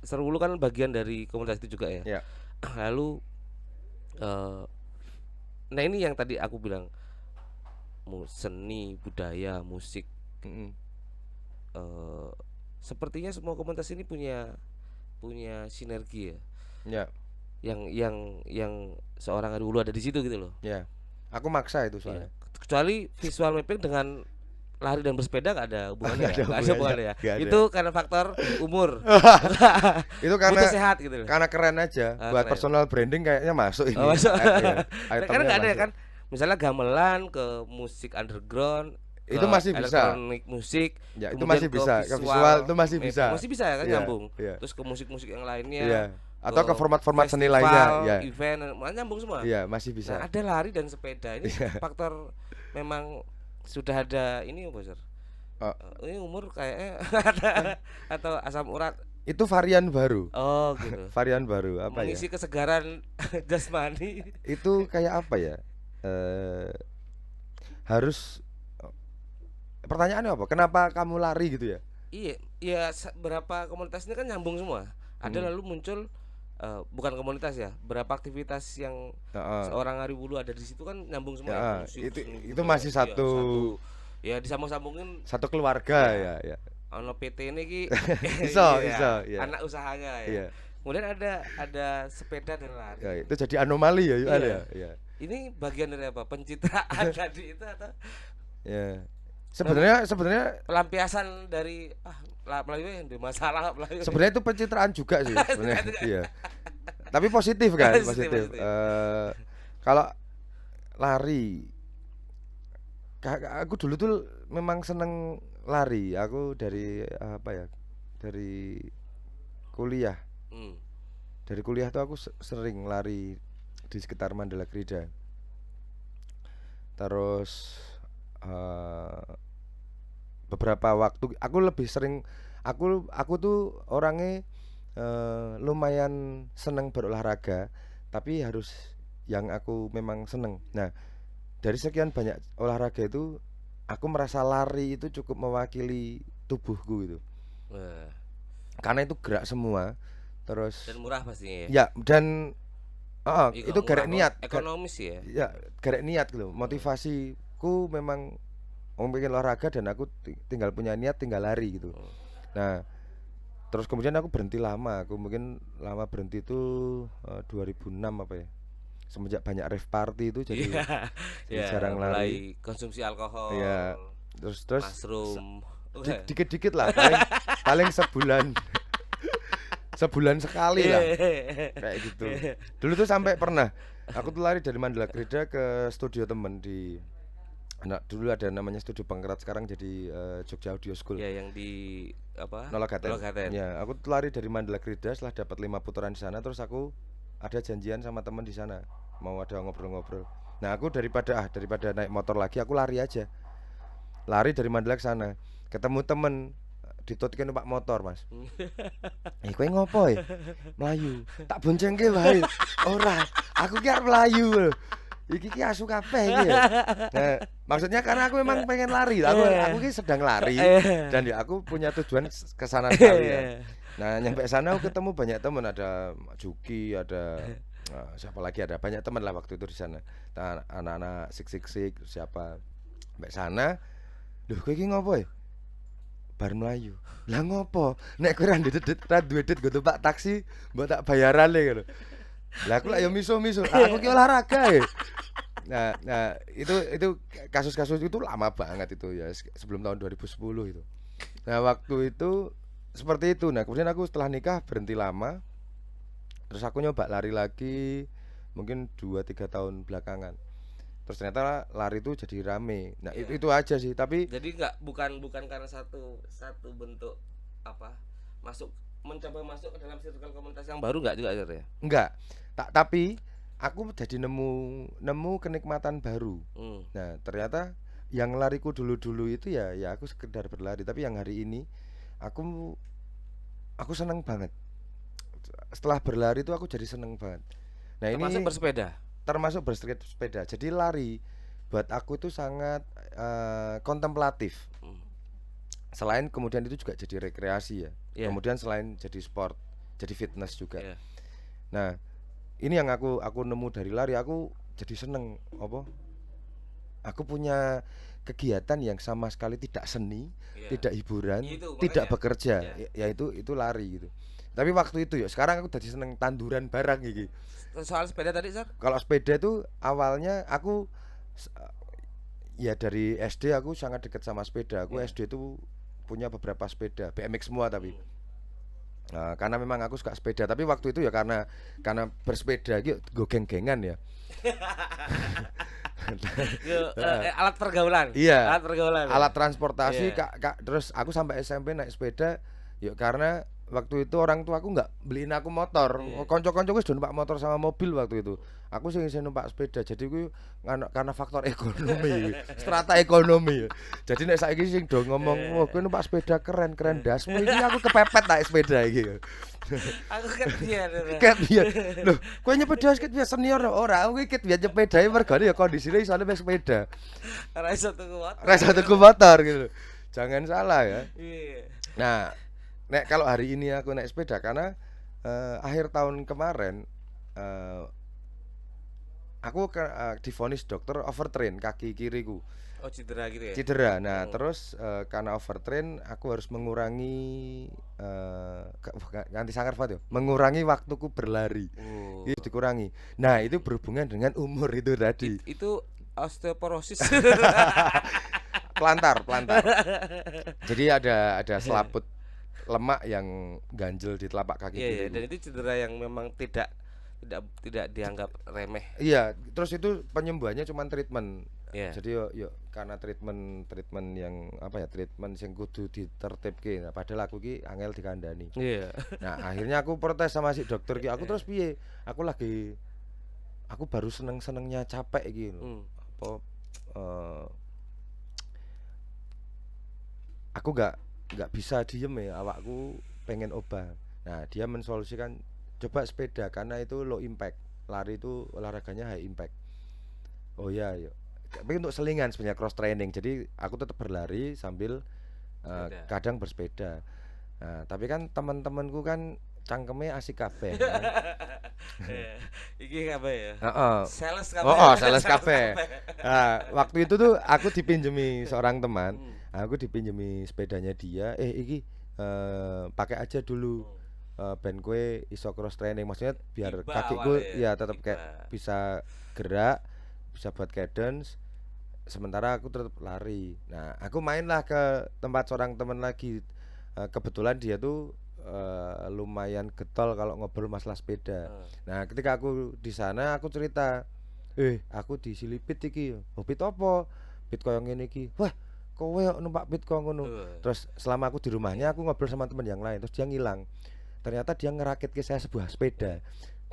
Serwulu kan bagian dari komunitas itu juga ya. Lalu nah ini yang tadi aku bilang, seni, budaya, musik. Sepertinya semua komunitas ini punya sinergi ya. Yang seorang Hulu ada di situ gitu loh. Aku maksa itu soalnya. Kecuali visual mapping dengan lari dan bersepeda nggak ada hubungannya. Nggak ada hubungannya ya. Itu karena faktor umur. Itu karena sehat gitu loh. Karena keren aja. Buat keren. Personal branding kayaknya masuk ini. Masuk. Karena nggak ada ya kan. Misalnya gamelan ke musik underground, itu masih bisa. Elektronik musik, ya, itu masih bisa. Ke visual itu masih bisa. Masih bisa ya kan nyambung. Terus ke musik-musik yang lainnya. atau ke format-format seni festival, lainnya ya. event nyambung semua. Iya, masih bisa. Nah, ada lari dan sepeda ini Iya. faktor memang sudah ada ini Bos. Oh, Ini umur kayaknya kan atau asam urat. itu varian baru. Oh, gitu. Varian baru apa ya? Mengisi kesegaran jasmani. Itu kayak apa ya? Harus pertanyaannya apa? Kenapa kamu lari gitu ya? Iya, ya berapa komunitas ini kan nyambung semua. Ada lalu muncul bukan komunitas ya, berapa aktivitas yang Heeh. seorang Ari Wulu ada di situ kan nyambung semua. Ya, Ya, musik, itu seni itu budaya, masih iya, satu ya disambung-sambungin satu keluarga ya, ya. ono PT ini ki Iso, iya, iso, iya. anak usahanya ya. Iya. Kemudian ada sepeda dan lari. Ya, itu jadi anomali ya, Iya. ada ya. Iya. Ini bagian dari apa? Pencitraan tadi itu atau Ya. Sebenarnya pelampiasan dari Melayu yang ada masalah Melayu. sebenarnya itu pencitraan juga sih sebenarnya. Iya. Tapi positif kan, positif. Positif. Kalau lari aku dulu tuh memang seneng lari. Aku dari apa ya? Dari kuliah. Hmm. Dari kuliah tuh aku sering lari di sekitar Mandala Krida. Terus beberapa waktu aku lebih sering aku tuh orangnya lumayan seneng berolahraga, tapi harus yang aku memang seneng. Nah, dari sekian banyak olahraga itu aku merasa lari itu cukup mewakili tubuhku gitu. Wah, Karena itu gerak semua. Terus dan murah pastinya ya. ya dan Iya, itu murah, garek niat, ekonomis ya. ya garek niat gitu. Motivasiku memang mau bikin olahraga dan aku tinggal punya niat tinggal lari gitu. Nah, terus kemudian aku berhenti lama. Aku mungkin lama berhenti itu 2006 apa ya. Semenjak banyak rave party itu jadi Iya, jadi ya, jarang mulai lari. konsumsi alkohol, Iya. Terus mushroom. dikit-dikit lah paling sebulan sekali lah kayak gitu. Dulu tuh sampai pernah aku tuh lari dari Mandala Krida ke studio temen di dulu ada namanya studio Bangkerat, sekarang jadi Jogja Audio School. Ya, yang di apa? Nologaten. Nologaten. Ya, aku tuh lari dari Mandala Krida setelah dapat 5 putaran di sana, terus aku ada janjian sama temen di sana mau ada ngobrol-ngobrol. Nah, aku daripada naik motor lagi aku lari aja. Lari dari Mandala ke sana. Ketemu temen ditutke numpak motor, Mas. Kowe ngopo ya? Melayu. Tak boncengke wae. Ora, aku ki arep melayu lho. Iki ki asu kabeh iki ya. Nah, maksudnya karena aku memang pengen lari. Aku ki sedang lari dan ya aku punya tujuan ke sana sekali ya. Nah, nyampe sana aku ketemu banyak teman, ada Juki, ada siapa lagi, ada banyak teman lah waktu itu di sana. Anak-anak sik siapa. Sampai sana, lho kowe iki ngopo ya? Bar Melayu. Lah ngopo? Nek kowe ra duwe duit go numpak taksi, mbok tak bayaran le ngono. Lah aku lak yo miso-miso. Aku ki olahraga ya. Nah, itu kasus-kasus itu lama banget itu ya, sebelum tahun 2010 itu. Nah, waktu itu seperti itu. Nah, kemudian aku setelah nikah berhenti lama. Terus aku nyoba lari lagi mungkin 2-3 tahun belakangan. Terus ternyata lari itu jadi rame. Nah, Iya. itu aja sih. Tapi Jadi bukan karena satu bentuk apa? Mencoba masuk ke dalam circle komunitas yang baru enggak juga ya? enggak. Tapi aku jadi nemu kenikmatan baru. Nah, ternyata yang lariku dulu itu ya aku sekedar berlari, tapi yang hari ini aku seneng banget. Setelah berlari itu aku jadi seneng banget. Nah, Termasuk ini bersepeda. termasuk bersepeda. Jadi lari buat aku itu sangat kontemplatif. Selain kemudian itu juga jadi rekreasi ya. Yeah. Kemudian selain jadi sport, jadi fitness juga. Yeah. Nah, ini yang aku nemu dari lari, aku jadi seneng apa? Aku punya kegiatan yang sama sekali tidak seni, tidak hiburan, tidak bekerja, yaitu lari gitu. Tapi waktu itu ya, sekarang aku jadi seneng tanduran barang gitu. Soal sepeda tadi, Sar? Kalau sepeda itu awalnya aku ya dari SD aku sangat dekat sama sepeda. Aku SD itu punya beberapa sepeda, BMX semua tapi. Nah, karena memang aku suka sepeda, tapi waktu itu ya karena bersepeda gitu go geng-gengan ya. Alat pergaulan. Iya. Alat pergaulan. Alat transportasi, Kak, terus aku sampai SMP naik sepeda ya karena waktu itu orang tua aku nggak beliin aku motor. Konco-koncoku wis do numpak motor sama mobil waktu itu. Aku sing numpak sepeda. Jadi ku karena faktor ekonomi, strata ekonomi. Jadi nek saiki sing do ngomong, "Wah, kowe numpak sepeda keren dasmu iki aku kepepet naik sepeda iki." Aku kan biar. Ket biyen. Loh, kowe nyepeda ket biyen senior ora, aku iki ket biyen nyepedae mergane ya kondisine isane mek sepeda. Ora iso tuku motor. Ora iso tuku motor gitu. Jangan salah ya. Iya. Nah, nek kalau hari ini aku naik sepeda karena akhir tahun kemarin aku divonis dokter overtrain kaki kiriku. Oh, cedera gitu ya. Cedera. Nah, terus karena overtrain aku harus mengurangi ganti sangar Fat, mengurangi waktuku berlari. Itu dikurangi. Nah, itu berhubungan dengan umur itu tadi. Itu osteoporosis. Plantar. Jadi ada selaput lemak yang ganjel di telapak kaki kiri. Iya, dan itu cedera yang memang tidak dianggap remeh. Iya, terus itu penyembuhannya cuma treatment. Yeah. Jadi yo karena treatment yang apa ya, treatment sing kudu ditertibke. Nah, padahal aku ki angel dikandani. Iya. Nah, akhirnya aku protes sama si dokter ki. Aku terus piye? Aku baru senengnya capek iki lho. Apa aku nggak bisa diem ya, awakku pengen obat. Nah, dia mensolusikan coba sepeda karena itu low impact. Lari itu olahraganya high impact. Oh ya, yuk. Tapi untuk selingan sebenarnya cross training. Jadi aku tetap berlari sambil kadang bersepeda. Nah, tapi kan teman-temanku kan cangkeme asik kabeh. Iki apa ya? Sales kabeh. Sales kabeh. Nah, waktu itu tuh aku dipinjemi seorang teman. Aku dipinjemi sepedanya dia. Iki pakai aja dulu. Ben kue iso cross training, maksudnya biar kakiku ya tetap kayak bisa gerak, bisa buat cadence, sementara aku tetap lari. Nah, aku mainlah ke tempat seorang teman lagi. Kebetulan dia tuh lumayan getol kalau ngobrol masalah sepeda. Nah, ketika aku di sana aku cerita, aku disilipit iki. Oh, pit apa? Pit koyo ngene iki. Wah, kowe numpak pit koyo ngono. Terus selama aku di rumahnya aku ngobrol sama teman yang lain, terus dia ngilang. Ternyata dia ngerakit ke saya sebuah sepeda.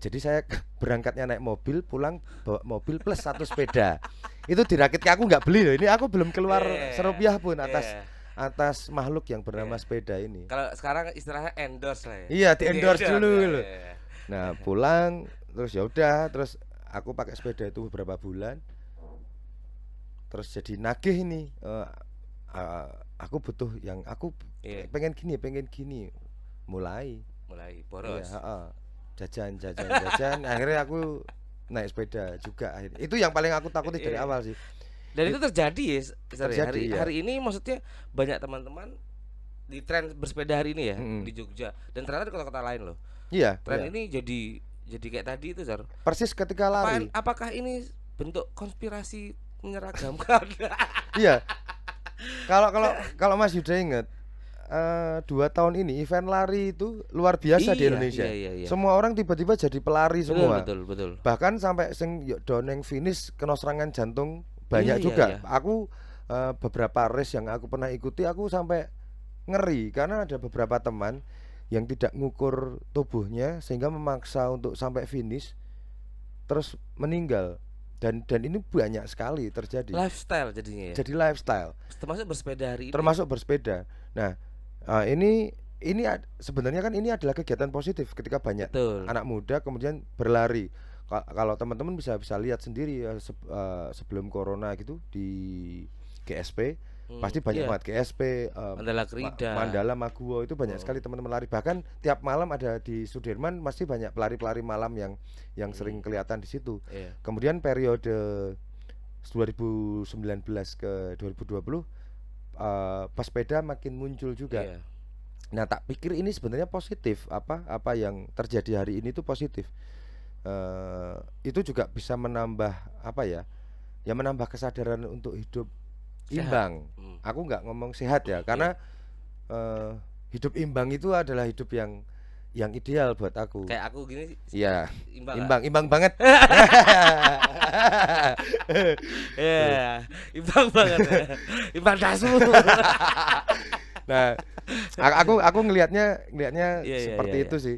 Jadi saya berangkatnya naik mobil, pulang bawa mobil plus satu sepeda. Itu dirakit ke aku, nggak beli loh. Ini aku belum keluar serupiah pun atas makhluk yang bernama sepeda ini. Kalau sekarang istilahnya endorse lah ya. Iya, di endorse dulu loh. Nah, pulang terus ya udah, terus aku pakai sepeda itu beberapa bulan. Terus jadi nagih ini. Aku butuh yang aku pengen gini. Mulai boros. Iya, jajan. Akhirnya aku naik sepeda juga akhirnya. Itu yang paling aku takuti dari awal sih. Dan itu terjadi ya, terjadi, hari ini maksudnya banyak teman-teman di tren bersepeda hari ini ya di Jogja dan ternyata di kota-kota lain loh. Iya. Tren ini jadi kayak tadi itu, Zar. Persis ketika lari. Apakah ini bentuk konspirasi menyeragamkan? Iya. Kalau Mas Yuda ingat 2 tahun ini event lari itu luar biasa di Indonesia. Iya. Semua orang tiba-tiba jadi pelari semua. Betul. Bahkan sampai sing doneng finish kena serangan jantung banyak juga. Iya. Aku beberapa race yang aku pernah ikuti aku sampai ngeri karena ada beberapa teman yang tidak ngukur tubuhnya sehingga memaksa untuk sampai finish terus meninggal. Dan ini banyak sekali terjadi. Lifestyle jadinya ya. Jadi lifestyle. Termasuk bersepeda hari ini. Termasuk bersepeda. Nah, ini sebenarnya kan ini adalah kegiatan positif ketika banyak anak muda kemudian berlari. Kalau teman-teman bisa lihat sendiri sebelum corona gitu di GSP pasti banyak banget GSP, Mandala, Maguwo itu banyak sekali teman-teman lari. Bahkan tiap malam ada di Sudirman masih banyak pelari-pelari malam yang sering kelihatan di situ. Kemudian periode 2019 ke 2020 pesepeda makin muncul juga. Nah, tak pikir ini sebenarnya positif. Apa yang terjadi hari ini itu positif. Itu juga bisa menambah menambah kesadaran untuk hidup imbang. Aku nggak ngomong sehat ya, karena hidup imbang itu adalah hidup yang ideal buat aku. Kayak aku gini. Iya. Imbang banget. Iya, imbang banget. Imbang dasu. Nah, Aku ngelihatnya Iya, iya, seperti iya, itu sih.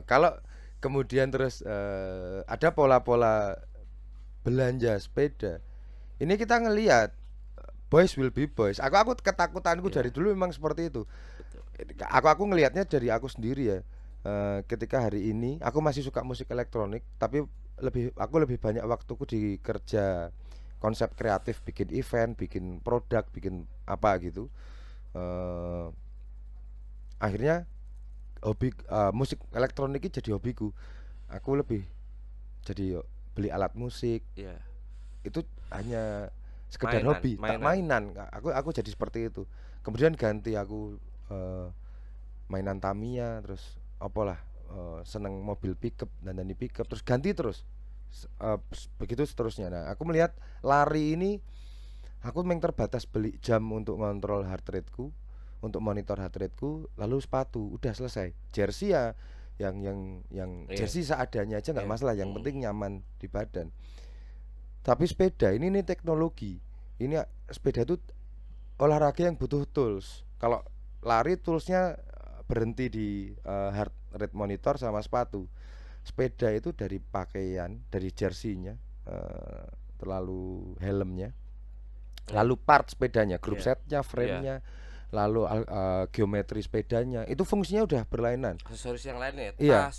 Kalau kemudian terus ada pola-pola belanja sepeda. Ini kita ngelihat boys will be boys. Aku ketakutanku dari iya, dulu memang seperti itu. betul. Aku ngelihatnya dari aku sendiri ya. Ketika hari ini aku masih suka musik elektronik, tapi aku lebih banyak waktuku di kerja konsep kreatif, bikin event, bikin produk, bikin apa gitu. Eh, Akhirnya musik elektronik ini jadi hobiku. Aku lebih jadi beli alat musik Iya, itu hanya sekedar mainan, hobi, tak mainan. mainan. Aku jadi seperti itu. Kemudian ganti aku eh, mainan Tamiya, terus apalah, seneng mobil pickup dan di pickup, terus ganti terus. Begitu seterusnya. Nah, aku melihat lari ini aku memang terbatas beli jam untuk ngontrol heart rateku, untuk monitor heart rateku, lalu sepatu, udah selesai. Jersey ya yang Iya, jersey seadanya aja nggak iya. masalah, yang penting nyaman di badan. Tapi sepeda ini nih teknologi. Ini sepeda itu olahraga yang butuh tools. Kalau lari toolsnya berhenti di heart rate monitor sama sepatu. Sepeda itu dari pakaian, dari jersey-nya, eh, terlalu helmnya, Iya, lalu part sepedanya, grup iya, setnya, iya. frame-nya, lalu geometri sepedanya, itu fungsinya udah berlainan. Aksesoris yang lainnya, Iya,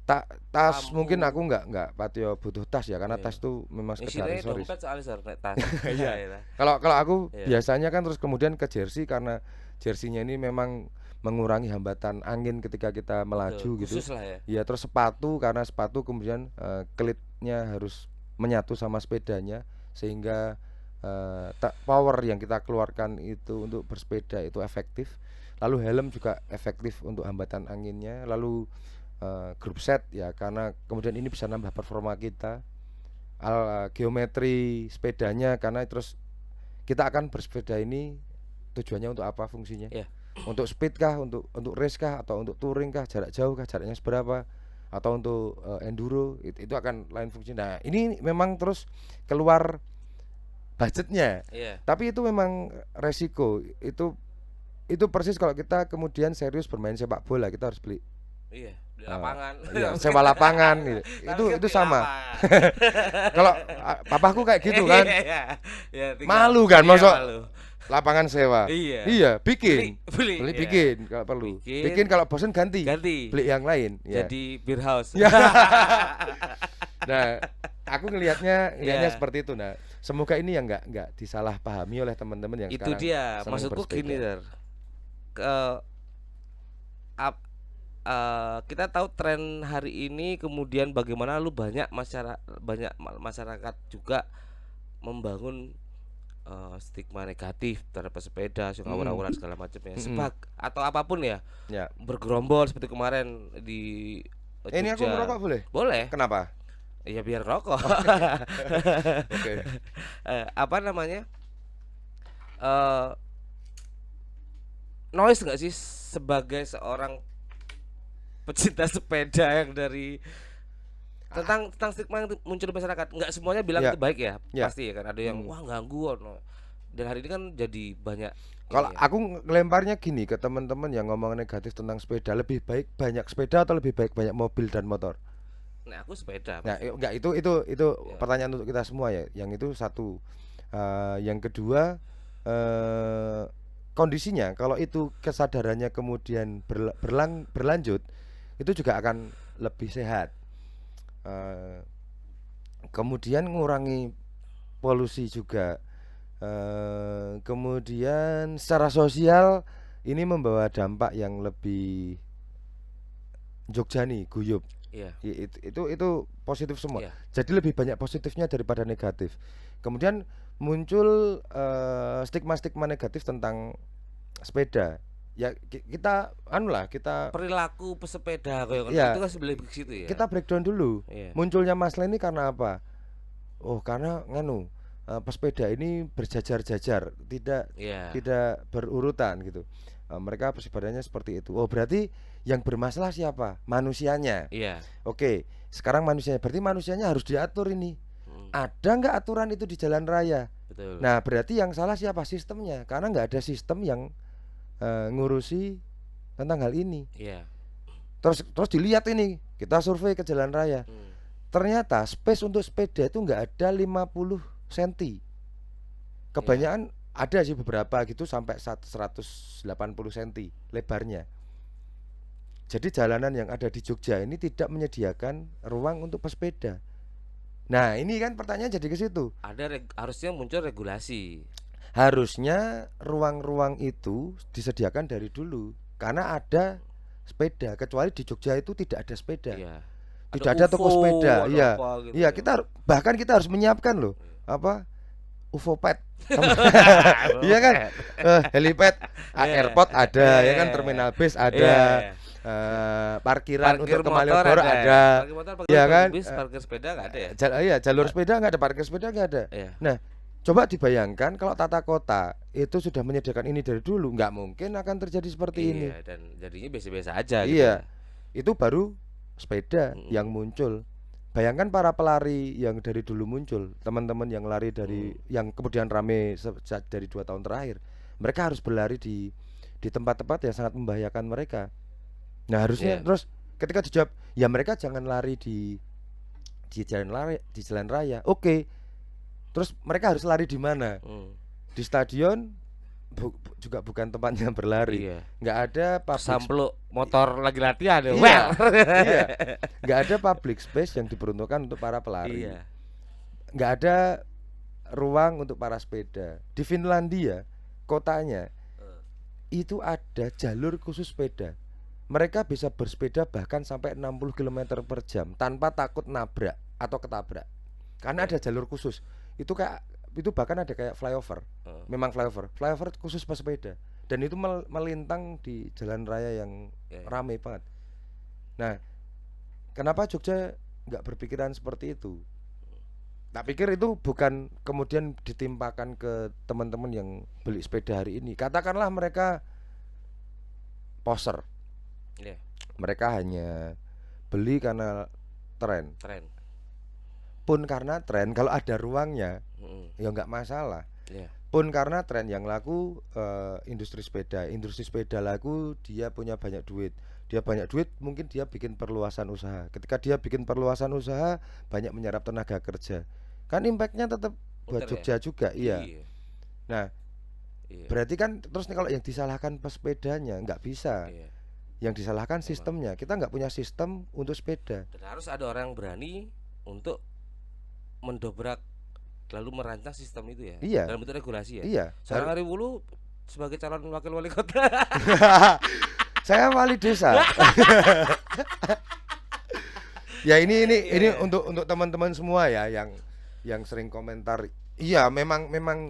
tas, tas mungkin aku lampu. nggak patio butuh tas ya, karena Iya. tas tuh memang sekedar Isinya aksesoris. dompet soalnya Sar, nek tas. Iya. Iya. Kalau kalau aku Iya. biasanya kan terus kemudian ke jersey, karena jerseynya ini memang mengurangi hambatan angin ketika kita melaju Betul, gitu. khusus lah ya. Ya terus sepatu, karena sepatu kemudian kelitnya harus menyatu sama sepedanya, sehingga power yang kita keluarkan itu untuk bersepeda itu efektif. Lalu helm juga efektif untuk hambatan anginnya. Lalu group set ya, karena kemudian ini bisa nambah performa kita. Geometri sepedanya, karena terus kita akan bersepeda ini tujuannya untuk apa, fungsinya? Iya. Untuk speed kah, untuk race kah, atau untuk touring kah, jarak jauh kah, jaraknya seberapa, atau untuk enduro, itu akan lain fungsi. Nah, ini memang terus keluar budgetnya. Iya. Tapi itu memang resiko. Itu persis kalau kita kemudian serius bermain sepak bola, kita harus beli Iya, di lapangan. ya sewa lapangan gitu. Tapi kan Itu di sama. lapangan. Kalau papaku kayak gitu kan, Iya. Ya, tinggal. malu kan, Iya, masuk malu. lapangan sewa. Iya. Iya, Beli, bikin. beli. Beli, Iya. bikin kalau perlu. Bikin, Bikin kalau bosan ganti. ganti. Beli yang lain, ya. Jadi beer house. Ya. Nah, aku ngelihatnya Iya. seperti itu. Nah, semoga ini yang nggak disalahpahami oleh teman-teman yang Itu sekarang dia. senang Maksudku gini, bersepeda. Dar. Ke ap- kita tahu tren hari ini, kemudian bagaimana lu banyak masyarakat juga membangun stigma negatif terhadap pesepeda, suka Mm-mm. awur-awuran segala macamnya. Mm-mm. Atau apapun ya, Ya. bergerombol seperti kemarin di Ini aku Jogja. merokok boleh? Boleh. Kenapa? Ya biar rokok. Oke. Apa namanya? eh Noise nggak sih sebagai seorang pecinta sepeda yang dari tentang stigma yang muncul di masyarakat? Nggak semuanya bilang Ya, itu baik ya, ya. pasti ya kan, ada yang wah ganggu no. Dan hari ini kan jadi banyak Kalau ini ya. aku ngelemparnya gini ke teman-teman yang ngomong negatif tentang sepeda, lebih baik banyak sepeda atau lebih baik banyak mobil dan motor? Nah, aku sepeda Nah, pasti. enggak, itu Ya. pertanyaan untuk kita semua ya. Yang itu satu. Yang kedua, eh, kondisinya kalau itu kesadarannya kemudian berlanjut, itu juga akan lebih sehat. Eh, Kemudian ngurangi polusi juga. Kemudian secara sosial ini membawa dampak yang lebih jogjani, guyup. Iya. Itu positif semua. Iya. Jadi lebih banyak positifnya daripada negatif. Kemudian muncul stigma-stigma negatif tentang sepeda. Ya kita kita Perilaku pesepeda kayak ya itu kan sebelah ke situ ya. kita breakdown dulu. Iya. Munculnya masalah ini karena apa? Oh, karena pesepeda ini berjajar-jajar, tidak Iya. tidak berurutan gitu. Mereka persepedanya seperti itu. Oh, berarti yang bermasalah siapa? Manusianya. Iya. Oke, sekarang manusianya, berarti manusianya harus diatur ini. Mm, Ada nggak aturan itu di jalan raya? betul. Nah, berarti yang salah siapa? Sistemnya. Karena nggak ada sistem yang ngurusi tentang hal ini. Iya. Terus dilihat ini, kita survei ke jalan raya. Ternyata space untuk sepeda itu nggak ada 50 cm. Kebanyakan ada sih beberapa gitu sampai 180 cm lebarnya. Jadi jalanan yang ada di Jogja ini tidak menyediakan ruang untuk pesepeda. Nah ini kan pertanyaan jadi ke situ. Harusnya muncul regulasi. Harusnya ruang-ruang itu disediakan dari dulu karena ada sepeda. Kecuali di Jogja itu tidak ada sepeda. Iya. Tidak ada toko sepeda. Iya. Gitu. Iya, kita harus menyiapkan loh. Apa? UFO pad. Iya kan? Helipad, airport ada, ya kan, terminal bis ada. Parkiran untuk ke Malioboro ada. Parkir motor, ya kan? Parkir sepeda nggak ada ya? Iya, jalur sepeda nggak ada, parkir sepeda nggak ada. Iya. Nah, coba dibayangkan kalau tata kota itu sudah menyediakan ini dari dulu, nggak mungkin akan terjadi seperti ini. Iya, dan jadinya biasa-biasa aja. Iya, gitu. Itu baru sepeda yang muncul. Bayangkan para pelari yang dari dulu muncul, teman-teman yang lari dari yang kemudian rame dari 2 tahun terakhir, mereka harus berlari di tempat-tempat yang sangat membahayakan mereka. Nah harusnya terus ketika dijawab, ya mereka jangan lari di jalan raya. Oke. Terus mereka harus lari di mana? Di stadion juga bukan tempatnya berlari. Iya. Nggak ada sampluk motor lagi latihan ya. Iya. Iya. Nggak ada public space yang diperuntukkan untuk para pelari. Iya. Nggak ada ruang untuk para sepeda. Di Finlandia kotanya itu ada jalur khusus sepeda. Mereka bisa bersepeda bahkan sampai 60 km per jam tanpa takut nabrak atau ketabrak. Karena ada jalur khusus. Itu bahkan ada kayak flyover. Memang flyover khusus pesepeda. Dan itu melintang di jalan raya yang ramai banget. Nah, kenapa Jogja nggak berpikiran seperti itu? Tak pikir itu bukan kemudian ditimpakan ke teman-teman yang beli sepeda hari ini. Katakanlah mereka poser. Mereka hanya beli karena tren. Pun karena tren, kalau ada ruangnya ya nggak masalah. Pun karena tren yang laku industri sepeda laku, dia punya banyak duit. Dia banyak duit, mungkin dia bikin perluasan usaha. Ketika dia bikin perluasan usaha, banyak menyerap tenaga kerja. Kan impactnya tetap buat Jogja juga. Iya. Nah, berarti kan terus nih kalau yang disalahkan pesepedanya nggak bisa. Yang disalahkan sistemnya. Kita nggak punya sistem untuk sepeda. Dan harus ada orang yang berani untuk mendobrak lalu merancang sistem itu ya. Iya. Dalam bentuk regulasi ya. Iya. Seorang Hariwulu sebagai calon wakil wali kota. Saya wali desa. Ya ini untuk teman-teman semua ya yang sering komentar. Iya, memang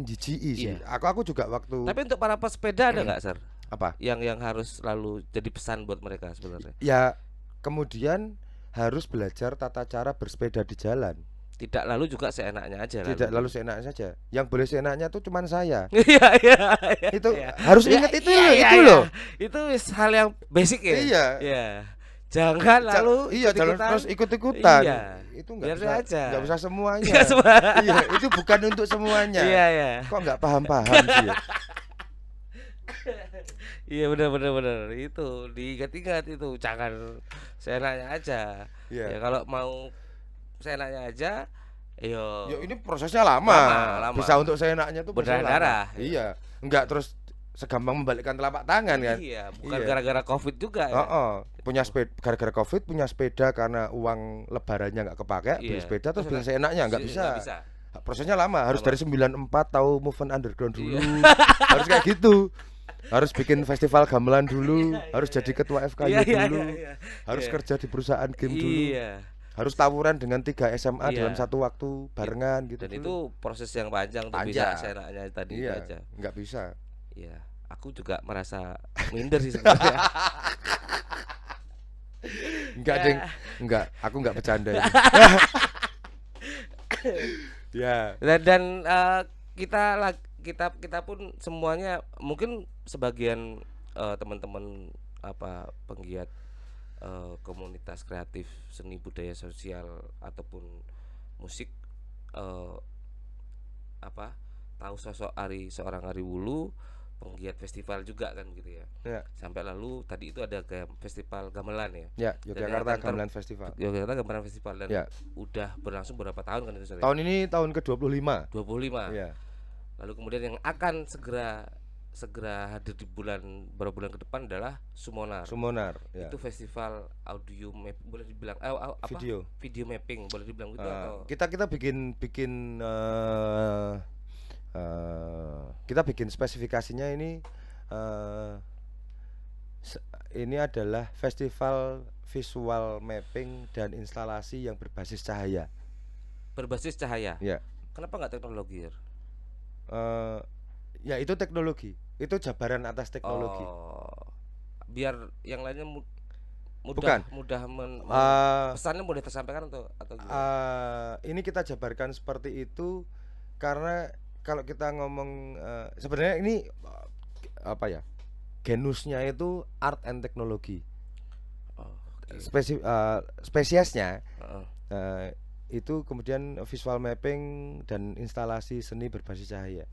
jijik sih. Aku juga waktu. Tapi untuk para pesepeda ada nggak, Sir? Apa? Yang harus selalu jadi pesan buat mereka sebenarnya. Ya, kemudian harus belajar tata cara bersepeda di jalan. Tidak lalu juga seenaknya aja. Tidak lalu seenaknya saja. Yang boleh seenaknya tuh cuman saya. Iya. Itu harus ingat itu loh. Itu hal yang basic ya. Iya. Jangan lalu terus ikut-ikutan. Iya. Itu enggak bisa semuanya. Iya, itu bukan untuk semuanya. Iya. Kok enggak paham-paham sih ya? Iya benar itu diingat-ingat itu, jangan seenaknya aja. Ya kalau mau seenaknya aja, yo ini prosesnya lama. Bisa untuk seenaknya tuh berdarah. Iya, enggak terus segampang membalikkan telapak tangan kan. Iya, bukan gara-gara Covid juga ya. Punya sepeda gara-gara Covid, punya sepeda karena uang lebarannya nggak kepake, beli sepeda terus beli seenaknya nggak bisa. Prosesnya lama, harus dari 94 tahu move underground dulu. Harus kayak gitu. Harus bikin festival gamelan dulu, harus jadi ketua FKY dulu, harus kerja di perusahaan game dulu, harus tawuran dengan 3 SMA dalam satu waktu barengan gitu. Dan itu proses yang panjang untuk bisa seenaknya tadi aja. Nggak bisa. Iya, aku juga merasa minder sih sebenarnya. Enggak, Ding. Enggak, aku enggak bercanda ini. Ya. Dan kita pun semuanya mungkin sebagian teman-teman penggiat komunitas kreatif seni budaya sosial ataupun musik tahu sosok seorang Hariwulu penggiat festival juga kan gitu ya. Ya. Sampai lalu tadi itu ada festival gamelan ya. Ya, Yogyakarta Gamelan Festival. Yogyakarta Gamelan Festival dan Ya. udah berlangsung berapa tahun kan itu Sir? Tahun ini tahun ke-25. 25. Ya. Lalu kemudian yang akan segera hadir di beberapa bulan ke depan adalah Sumonar. Ya. Itu festival audio map, boleh dibilang video mapping boleh dibilang gitu atau kita bikin kita bikin spesifikasinya ini ini adalah festival visual mapping dan instalasi yang berbasis cahaya. Ya. Kenapa nggak teknologi? Ya itu teknologi, itu jabaran atas teknologi. Biar yang lainnya Bukan. pesannya mudah tersampaikan atau ini kita jabarkan seperti itu karena kalau kita ngomong sebenarnya ini apa ya, genusnya itu art and teknologi. Spesiesnya itu kemudian visual mapping dan instalasi seni berbasis cahaya.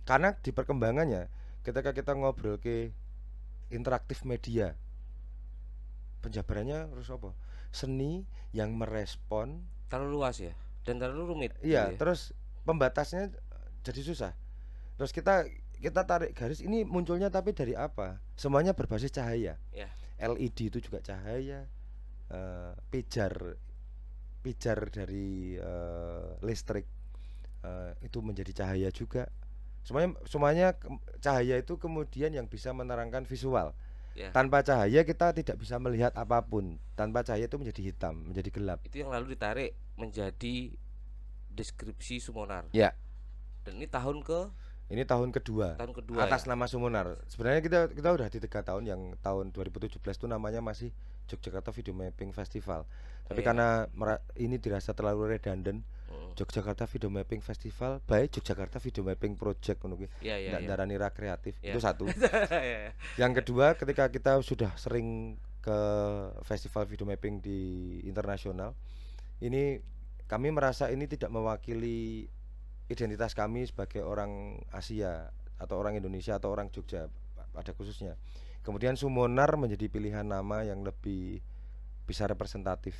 Karena di perkembangannya ketika kita ngobrol ke interaktif media, penjabarannya harus apa? Seni yang merespon terlalu luas ya dan terlalu rumit. Iya, terus pembatasnya jadi susah. Terus kita tarik garis ini munculnya tapi dari apa? Semuanya berbasis cahaya. Ya. LED itu juga cahaya. Pijar dari listrik itu menjadi cahaya juga. Semuanya cahaya itu kemudian yang bisa menerangkan visual. Ya. Tanpa cahaya kita tidak bisa melihat apapun. Tanpa cahaya itu menjadi hitam, menjadi gelap. Itu yang lalu ditarik menjadi deskripsi Sumonar. Ya. Dan ini tahun kedua. Atas ya? Nama Sumonar. Sebenarnya kita udah di 3 tahun, yang tahun 2017 itu namanya masih Yogyakarta Video Mapping Festival. Tapi karena ini dirasa terlalu redundant, Yogyakarta Video Mapping Festival by Yogyakarta Video Mapping Project menurut darani ra kreatif. Itu satu. Yang kedua, ketika kita sudah sering ke festival video mapping di internasional, ini kami merasa ini tidak mewakili identitas kami sebagai orang Asia atau orang Indonesia atau orang Jogja pada khususnya. Kemudian Sumonar menjadi pilihan nama yang lebih bisa representatif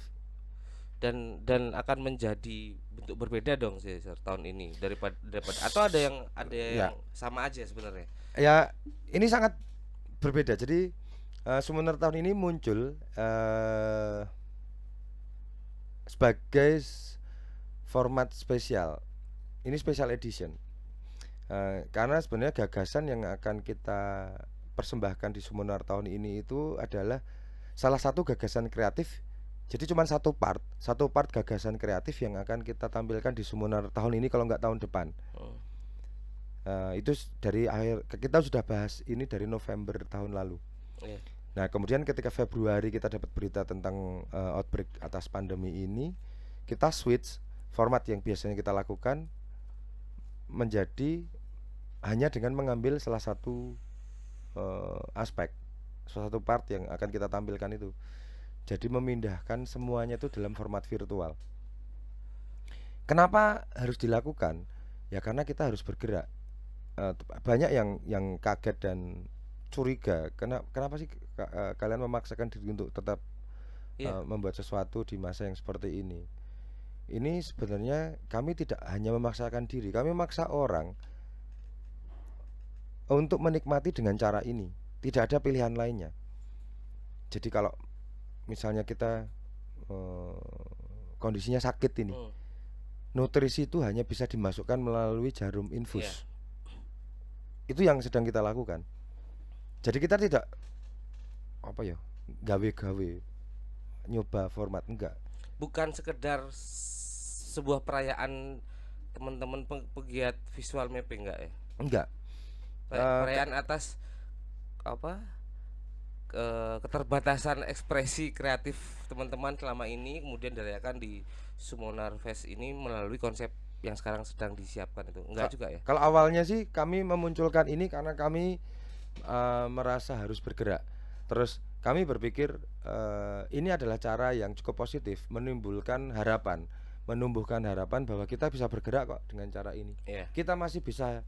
dan akan menjadi bentuk berbeda dong sih tahun ini daripada atau ada yang sama aja sebenarnya. Ya, ini sangat berbeda. Jadi Sumonar tahun ini muncul sebagai format spesial. Ini special edition. Karena sebenarnya gagasan yang akan kita persembahkan di Sumonar tahun ini itu adalah salah satu gagasan kreatif. Jadi cuma satu part gagasan kreatif yang akan kita tampilkan di Sumonar tahun ini kalau nggak tahun depan. Itu dari akhir, kita sudah bahas ini dari November tahun lalu. Nah kemudian ketika Februari kita dapat berita tentang outbreak atas pandemi ini, kita switch format yang biasanya kita lakukan menjadi hanya dengan mengambil salah satu aspek, salah satu part yang akan kita tampilkan itu. Jadi memindahkan semuanya itu dalam format virtual. Kenapa harus dilakukan? Ya karena kita harus bergerak. Banyak yang kaget dan curiga. Kenapa sih kalian memaksakan diri untuk tetap membuat sesuatu di masa yang seperti ini? Ini sebenarnya kami tidak hanya memaksakan diri, kami memaksa orang untuk menikmati dengan cara ini. Tidak ada pilihan lainnya. Jadi kalau misalnya kita kondisinya sakit ini, nutrisi itu hanya bisa dimasukkan melalui jarum infus. Itu yang sedang kita lakukan. Jadi kita tidak gawe-gawe nyoba format, enggak. Bukan sekedar sebuah perayaan teman-teman pegiat visual mapping, enggak ya? Enggak. Perayaan atas keterbatasan ekspresi kreatif teman-teman selama ini, kemudian dirayakan di Sumonar Fest ini melalui konsep yang sekarang sedang disiapkan itu. Enggak juga ya? Kalau awalnya sih kami memunculkan ini karena kami merasa harus bergerak. Terus kami berpikir ini adalah cara yang cukup positif, menumbuhkan harapan bahwa kita bisa bergerak kok dengan cara ini. Kita masih bisa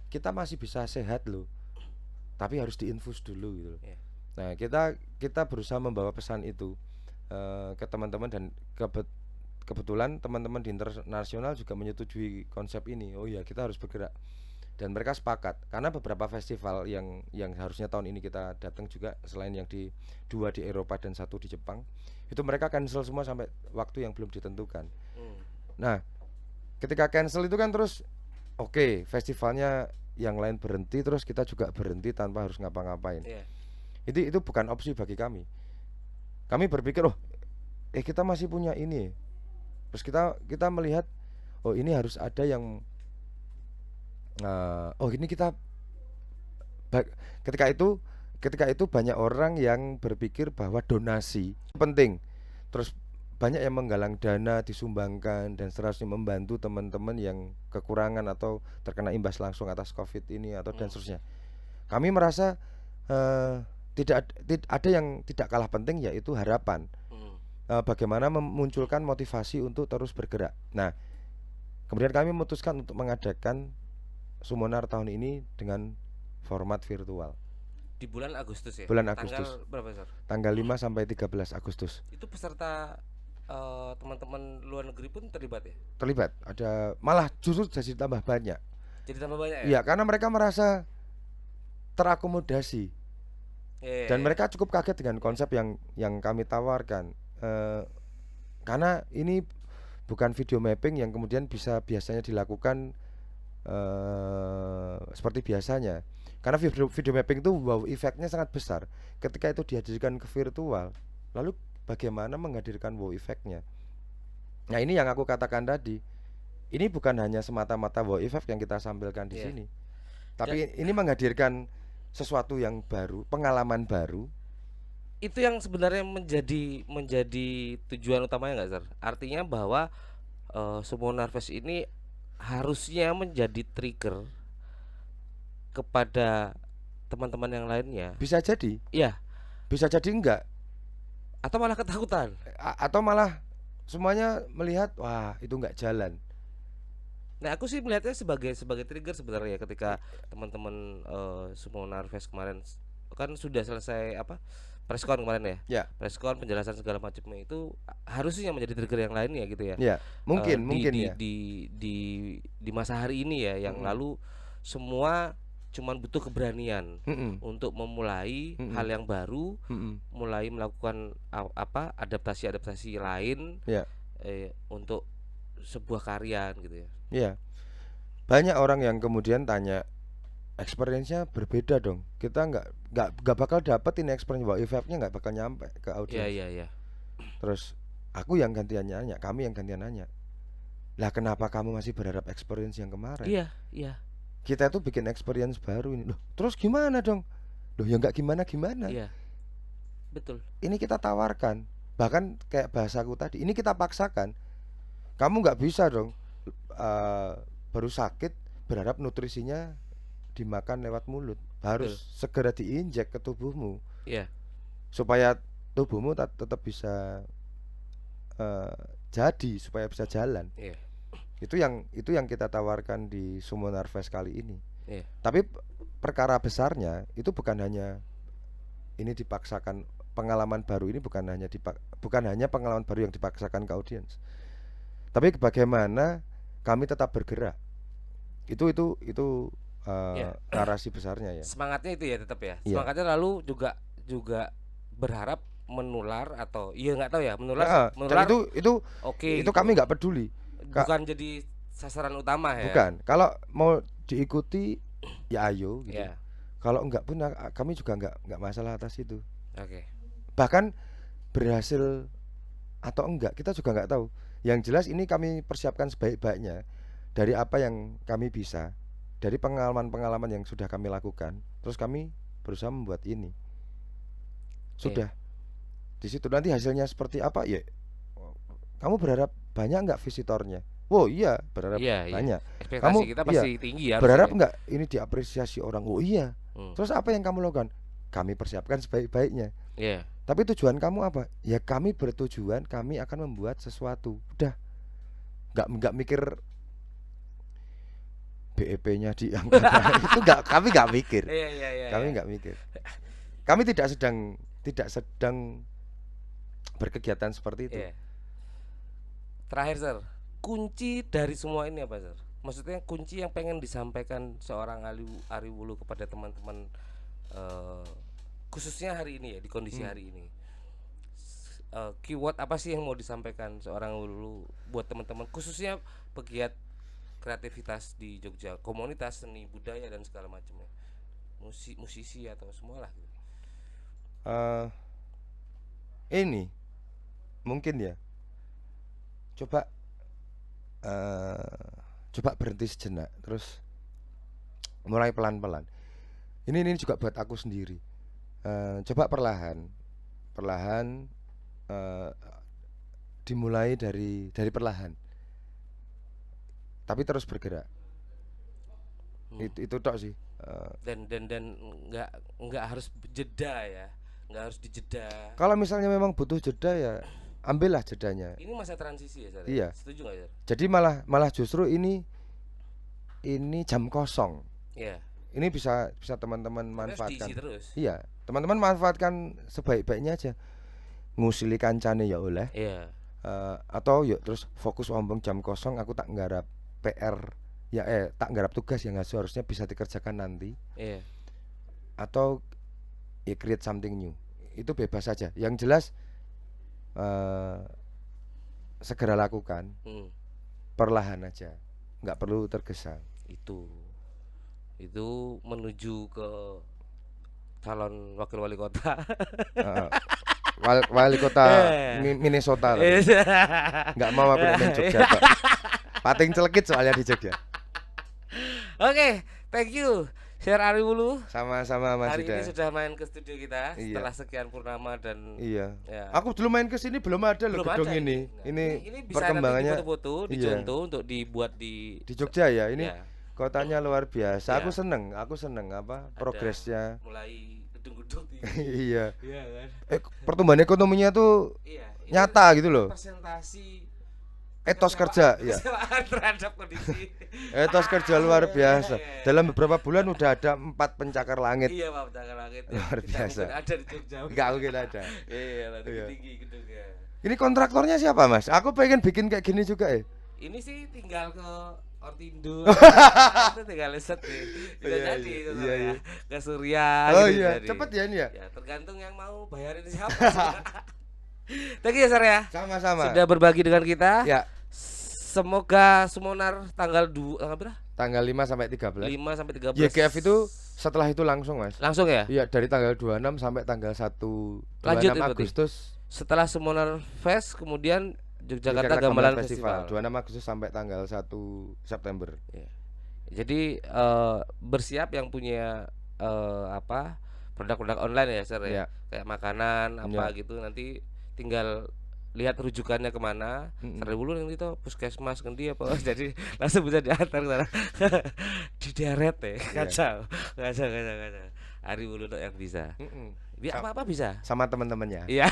kita masih bisa sehat loh, tapi harus diinfus dulu gitu. Yeah. Nah, kita berusaha membawa pesan itu ke teman-teman, dan kebetulan teman-teman di internasional juga menyetujui konsep ini. Oh iya, kita harus bergerak. Dan mereka sepakat, karena beberapa festival yang harusnya tahun ini kita datang juga, selain yang 2 di Eropa dan 1 di Jepang, itu mereka cancel semua sampai waktu yang belum ditentukan. Nah, ketika cancel itu kan terus oke, festivalnya yang lain berhenti, terus kita juga berhenti tanpa harus ngapa-ngapain. Itu bukan opsi bagi kami. Kami berpikir, kita masih punya ini. Terus kita melihat, ini harus ada yang ini kita ketika itu banyak orang yang berpikir bahwa donasi penting. Terus banyak yang menggalang dana, disumbangkan, dan seterusnya, membantu teman-teman yang kekurangan atau terkena imbas langsung atas Covid ini atau dan seterusnya. Kami merasa tidak ada yang tidak kalah penting, yaitu harapan. Bagaimana memunculkan motivasi untuk terus bergerak. Nah, kemudian kami memutuskan untuk mengadakan Summonar tahun ini dengan format virtual. Di bulan Agustus ya? Bulan Agustus. Tanggal berapa, Sir? Tanggal 5 sampai 13 Agustus. Itu peserta teman-teman luar negeri pun terlibat ya? Terlibat. Ada, malah justru jadi tambah banyak. Jadi tambah banyak ya? Iya, karena mereka merasa terakomodasi. Dan mereka cukup kaget dengan konsep yang kami tawarkan. Karena ini bukan video mapping yang kemudian biasanya dilakukan seperti biasanya. Karena video mapping itu wow, efeknya sangat besar. Ketika itu dihadirkan ke virtual, lalu bagaimana menghadirkan wow efeknya? Nah, ini yang aku katakan tadi. Ini bukan hanya semata-mata wow effect yang kita sampaikan di sini, tapi ini menghadirkan sesuatu yang baru, pengalaman baru. Itu yang sebenarnya menjadi tujuan utamanya nggak, Sir? Artinya bahwa Summonar Fest ini harusnya menjadi trigger kepada teman-teman yang lainnya. Bisa jadi. Iya. Bisa jadi enggak. Atau malah ketakutan. Atau malah semuanya melihat, wah itu enggak jalan. Nah, aku sih melihatnya sebagai trigger sebenarnya ketika teman-teman Summonar Fest kemarin kan sudah selesai preskon kemarin ya. Preskon, penjelasan segala macamnya itu harusnya menjadi trigger yang lainnya gitu ya. Ya, mungkin ya. Di masa hari ini ya, yang lalu semua cuman butuh keberanian untuk memulai hal yang baru, mulai melakukan adaptasi lain untuk sebuah karya gitu ya. Iya. Banyak orang yang kemudian tanya, experience-nya berbeda dong. Kita nggak bakal dapet ini experience, wow effect-nya nggak bakal nyampe ke audiens. Iya. Terus aku yang gantian nanya, kami yang gantian nanya. Lah kenapa kamu masih berharap experience yang kemarin? Iya. Kita tuh bikin experience baru ini. Loh, terus gimana dong? Loh ya nggak gimana. Iya. Betul. Ini kita tawarkan. Bahkan kayak bahasaku tadi, ini kita paksakan. Kamu nggak bisa dong baru sakit berharap nutrisinya dimakan lewat mulut. Harus segera diinjek ke tubuhmu. Iya. Supaya tubuhmu tetap bisa jadi, supaya bisa jalan. Iya. Itu yang kita tawarkan di Summonar Fest kali ini. Iya. Tapi perkara besarnya itu bukan hanya ini dipaksakan, pengalaman baru ini bukan hanya pengalaman baru yang dipaksakan ke audiens. Tapi bagaimana kami tetap bergerak. Itu narasi besarnya ya. Semangatnya itu ya tetap ya. Semangatnya lalu juga berharap menular atau nggak tahu ya, menular. Dan itu kami nggak peduli. Bukan jadi sasaran utama ya. Bukan. Kalau mau diikuti ya ayo gitu. Kalau enggak pun kami juga enggak masalah atas itu. Bahkan berhasil atau enggak kita juga enggak tahu. Yang jelas ini kami persiapkan sebaik-baiknya dari apa yang kami bisa, dari pengalaman-pengalaman yang sudah kami lakukan. Terus kami berusaha membuat ini. Sudah. Di situ nanti hasilnya seperti apa ya. Kamu berharap banyak enggak visitornya? Oh iya, berharap banyak. Ekspektasi kita pasti tinggi ya. Berharap enggak ini diapresiasi orang? Oh iya. Terus apa yang kamu lakukan? Kami persiapkan sebaik-baiknya. Tapi tujuan kamu apa? Ya kami bertujuan kami akan membuat sesuatu. Udah. Enggak mikir BEP-nya diangkat. Itu kami nggak mikir. Iya. Kami nggak mikir. Kami tidak sedang berkegiatan seperti itu. Iya. Terakhir, Sir, kunci dari semua ini apa, Sir? Maksudnya kunci yang pengen disampaikan seorang Ari Wulu kepada teman-teman, khususnya hari ini ya, di kondisi hari ini. Keyword apa sih yang mau disampaikan seorang Wulu buat teman-teman, khususnya pegiat kreativitas di Jogja, komunitas seni budaya dan segala macamnya, musisi atau semualah gitu. Ini mungkin ya, coba berhenti sejenak, terus mulai pelan-pelan. Ini juga buat aku sendiri. Coba perlahan dimulai dari perlahan, tapi terus bergerak. Itu tok sih. Dan nggak harus jeda ya, nggak harus dijeda. Kalau misalnya memang butuh jeda ya ambillah jedanya. Ini masa transisi ya, Sar? Iya. Setuju nggak, Sar? Jadi malah justru ini jam kosong. Iya. Ini bisa teman-teman manfaatkan. Terus. Iya, teman-teman manfaatkan sebaik-baiknya aja. Ngusili kancane ya oleh. Iya. Atau yuk terus fokus ngomong jam kosong, aku tak nggarap PR ya, tak nggarap tugas yang harusnya bisa dikerjakan nanti. Iya. Atau ya create something new. Itu bebas saja. Yang jelas segera lakukan. Perlahan aja. Nggak perlu tergesa. Itu menuju ke calon wakil wali kota. Wali kota Minnesota. Nggak mau aku main Jogja, Pak. Pating celekit soalnya di Jogja. Oke, thank you Sir Ari Wulu. Sama-sama Mas Hari Yuda. ini sudah main ke studio kita setelah sekian purnama dan iya. Ya. Aku dulu main ke sini belum ada loh gedung ini. Nah, ini bisa perkembangannya foto-foto, dicontoh untuk dibuat di Jogja ya. Ini ya. Kotanya luar biasa. Ya. Aku seneng apa progresnya. Mulai gedung-gedung Iya. Iya kan. Pertumbuhan ekonominya tuh nyata gitu loh. Presentasi etos kerja ya. Terhadap kondisi. Etos kerja luar biasa. Dalam beberapa bulan udah ada 4 pencakar langit. Iya, Pak, pencakar langit. Luar biasa. Ada di Jogja. Enggak mungkin ada. Iya, tinggi gedungnya. Ini kontraktornya siapa, Mas? Aku pengen bikin kayak gini juga ya. Ini sih tinggal ke Ortindo. Itu tinggal set nih. Bisa jadi itu ya. Ke Surya gitu. Iya, cepet ya ini ya. Ya, tergantung yang mau bayarin siapa. Thank you ya, Sar ya. Sama-sama. Sudah berbagi dengan kita. Ya. Semoga Sumonar tanggal berapa? Tanggal 5 sampai 13. 5 sampai 13. YGF itu setelah itu langsung, Mas. Langsung ya? Iya, dari tanggal 26 sampai tanggal 1 Lanjut 26 Agustus. Setelah Sumonar Fest kemudian Yogyakarta Gamelan Festival. 26 Agustus sampai tanggal 1 September. Ya. Jadi bersiap yang punya produk-produk online ya, Sir ya. Kayak makanan apa gitu, nanti tinggal lihat rujukannya kemana. Sar dulu nanti itu puskesmas ngendi apa. Jadi langsung bisa diantar ke sana. Di deret ya. Kacau. Ari Wulu yang bisa. Apa bisa sama teman-temannya. Iya.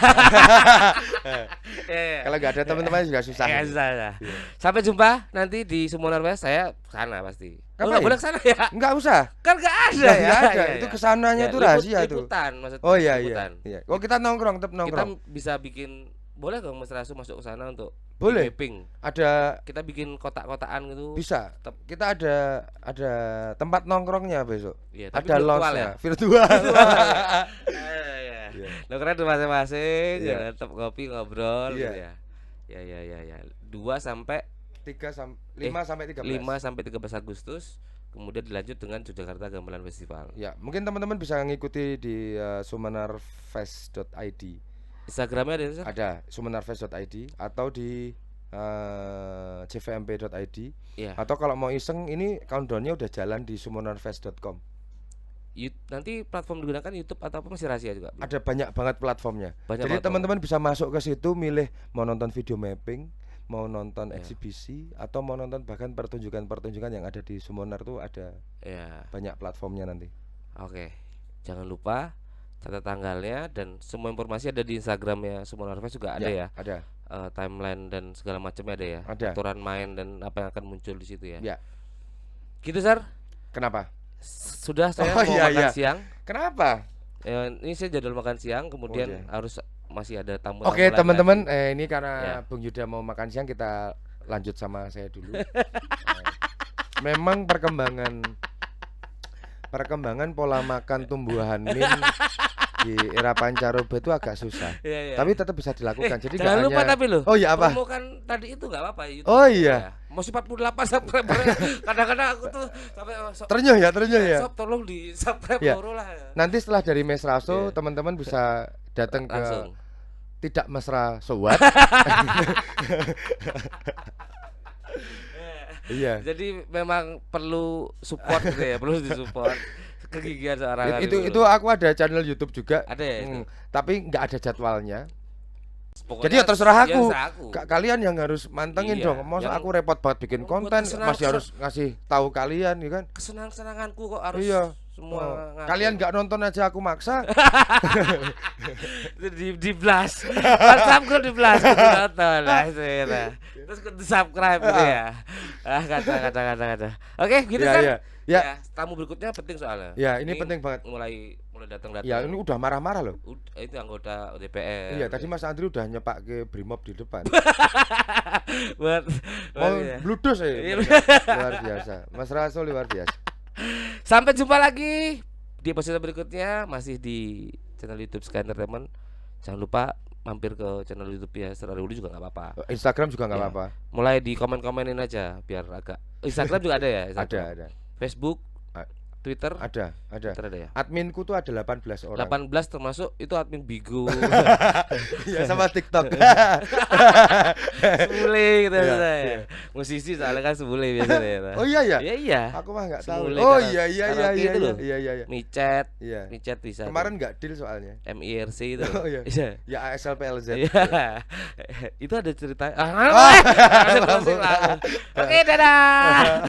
Kalau nggak ada teman-teman juga susah. Ya, susah. Sampai jumpa nanti di Sumonar West, saya sana pasti. Nggak boleh sana ya? Nggak usah. Kan nggak ada ya. Nggak ada. Itu kesananya tuh rahasia tuh. Liputan maksudnya. Oh iya. Oh kita nongkrong, tetap nongkrong. Kita bisa bikin, boleh dong Mas Rasu masuk ke sana untuk boleh. mapping. Ada. Kita bikin kotak-kotakan gitu. Bisa. Kita ada tempat nongkrongnya besok. Ya, ada lounge ya? Virtual. Nongkrong di masing-masing, tetap ngopi ngobrol gitu ya. Ya. 2 sampai 5 sampai 13. 5 sampai 13 Agustus. Kemudian dilanjut dengan Yogyakarta Gamelan Festival. Ya, mungkin teman-teman bisa ngikuti di sumenarfest.id. Instagramnya ada, Sir? Ada, sumenarfest.id atau di cvmp.id. Atau kalau mau iseng, ini countdownnya udah jalan di sumenarfest.com. Nanti platform digunakan YouTube atau apa masih rahasia juga? Ada banyak banget platformnya. Jadi platform. Teman-teman bisa masuk ke situ, milih mau nonton video mapping, mau nonton eksibisi, atau mau nonton bahkan pertunjukan-pertunjukan yang ada di Sumonar tuh ada. Banyak platformnya nanti. Oke. Jangan lupa catat tanggalnya, dan semua informasi ada di Instagramnya Sumonar Fest juga ada ya. Ada. Timeline dan segala macamnya ada ya. Ada. Aturan main dan apa yang akan muncul di situ ya. Gitu, Sar. Kenapa? Sudah saya Oh, mau iya, makan iya. siang. Kenapa? Ini saya jadwal makan siang, kemudian iya. harus masih ada tamu. Oke, lain teman-teman, lagi. ini karena Ya. Bung Yuda mau makan siang, kita lanjut sama saya dulu. Memang perkembangan pola makan tumbuhan min di era pancaroba itu agak susah. Iya, iya. Tapi tetap bisa dilakukan. Jadi Jangan nggak lupa hanya... tapi loh. Oh iya, apa? Promo kan tadi itu nggak apa-apa YouTube. Oh iya. Ya. Masih 48 subscriber. Kadang-kadang aku tuh sampai Ternyuh ya. sob tolong di subscribe Ya. dulu lah. Nanti setelah dari Mes Raso, Iya. teman-teman bisa datang ke Langsung. Tidak Mesra Sowat. Iya. Jadi memang perlu support gitu ya, perlu disupport kegigihan seorang Itu aku ada channel YouTube juga. ada ya itu. Tapi nggak ada jadwalnya. Pokoknya Jadi ya terserah aku. terserah aku. Kalian yang harus mantengin Iya, dong. Masa yang- aku repot banget bikin Buat konten, kesenangan- masih harus ngasih tahu kalian, ya kan? Kesenang-senanganku kok harus Iya. semua ngaku. Kalian nggak nonton aja aku maksa. Itu di blast. WhatsApp gua di blast kudu nonton lah itu. Terus kudu subscribe gitu ya. Kata. Oke, gitu Ya, kan. ya. Ya. Tamu berikutnya penting soalnya. Ya, ini penting banget. Mulai datang-datang. Ya, ini udah marah-marah loh. Itu anggota DPR. Iya, tadi Mas Andri udah nyepak ke Brimob di depan. buat Mau ya. bludos ya. Iya. Luar biasa. Mas Raso luar biasa. Sampai jumpa lagi di episode berikutnya, masih di channel YouTube Sky Entertainment. Jangan lupa mampir ke channel YouTube ya, Serar dulu juga nggak apa-apa. Instagram juga nggak Ya. apa-apa. Mulai di komen-komenin aja biar agak. Instagram juga ada ya? Instagram. Ada. Facebook, A- Twitter, Ada. Twitter ada ya. Adminku tuh ada 18 orang. 18 termasuk itu admin Bigo, Iya, sama TikTok. Sebule gitu Iya, biasanya. iya. Musisi soalnya kan sebule biasanya ya. Oh iya ya. Iya. Aku mah nggak tahu. Sebule Oh karaoke iya itu loh. iya. Micet, Iya. micet bisa. Kemarin nggak deal soalnya. MIRC itu. Oh iya. Iya. Ya ASL PLZ. Iya. Itu ada cerita. Oke, dadah.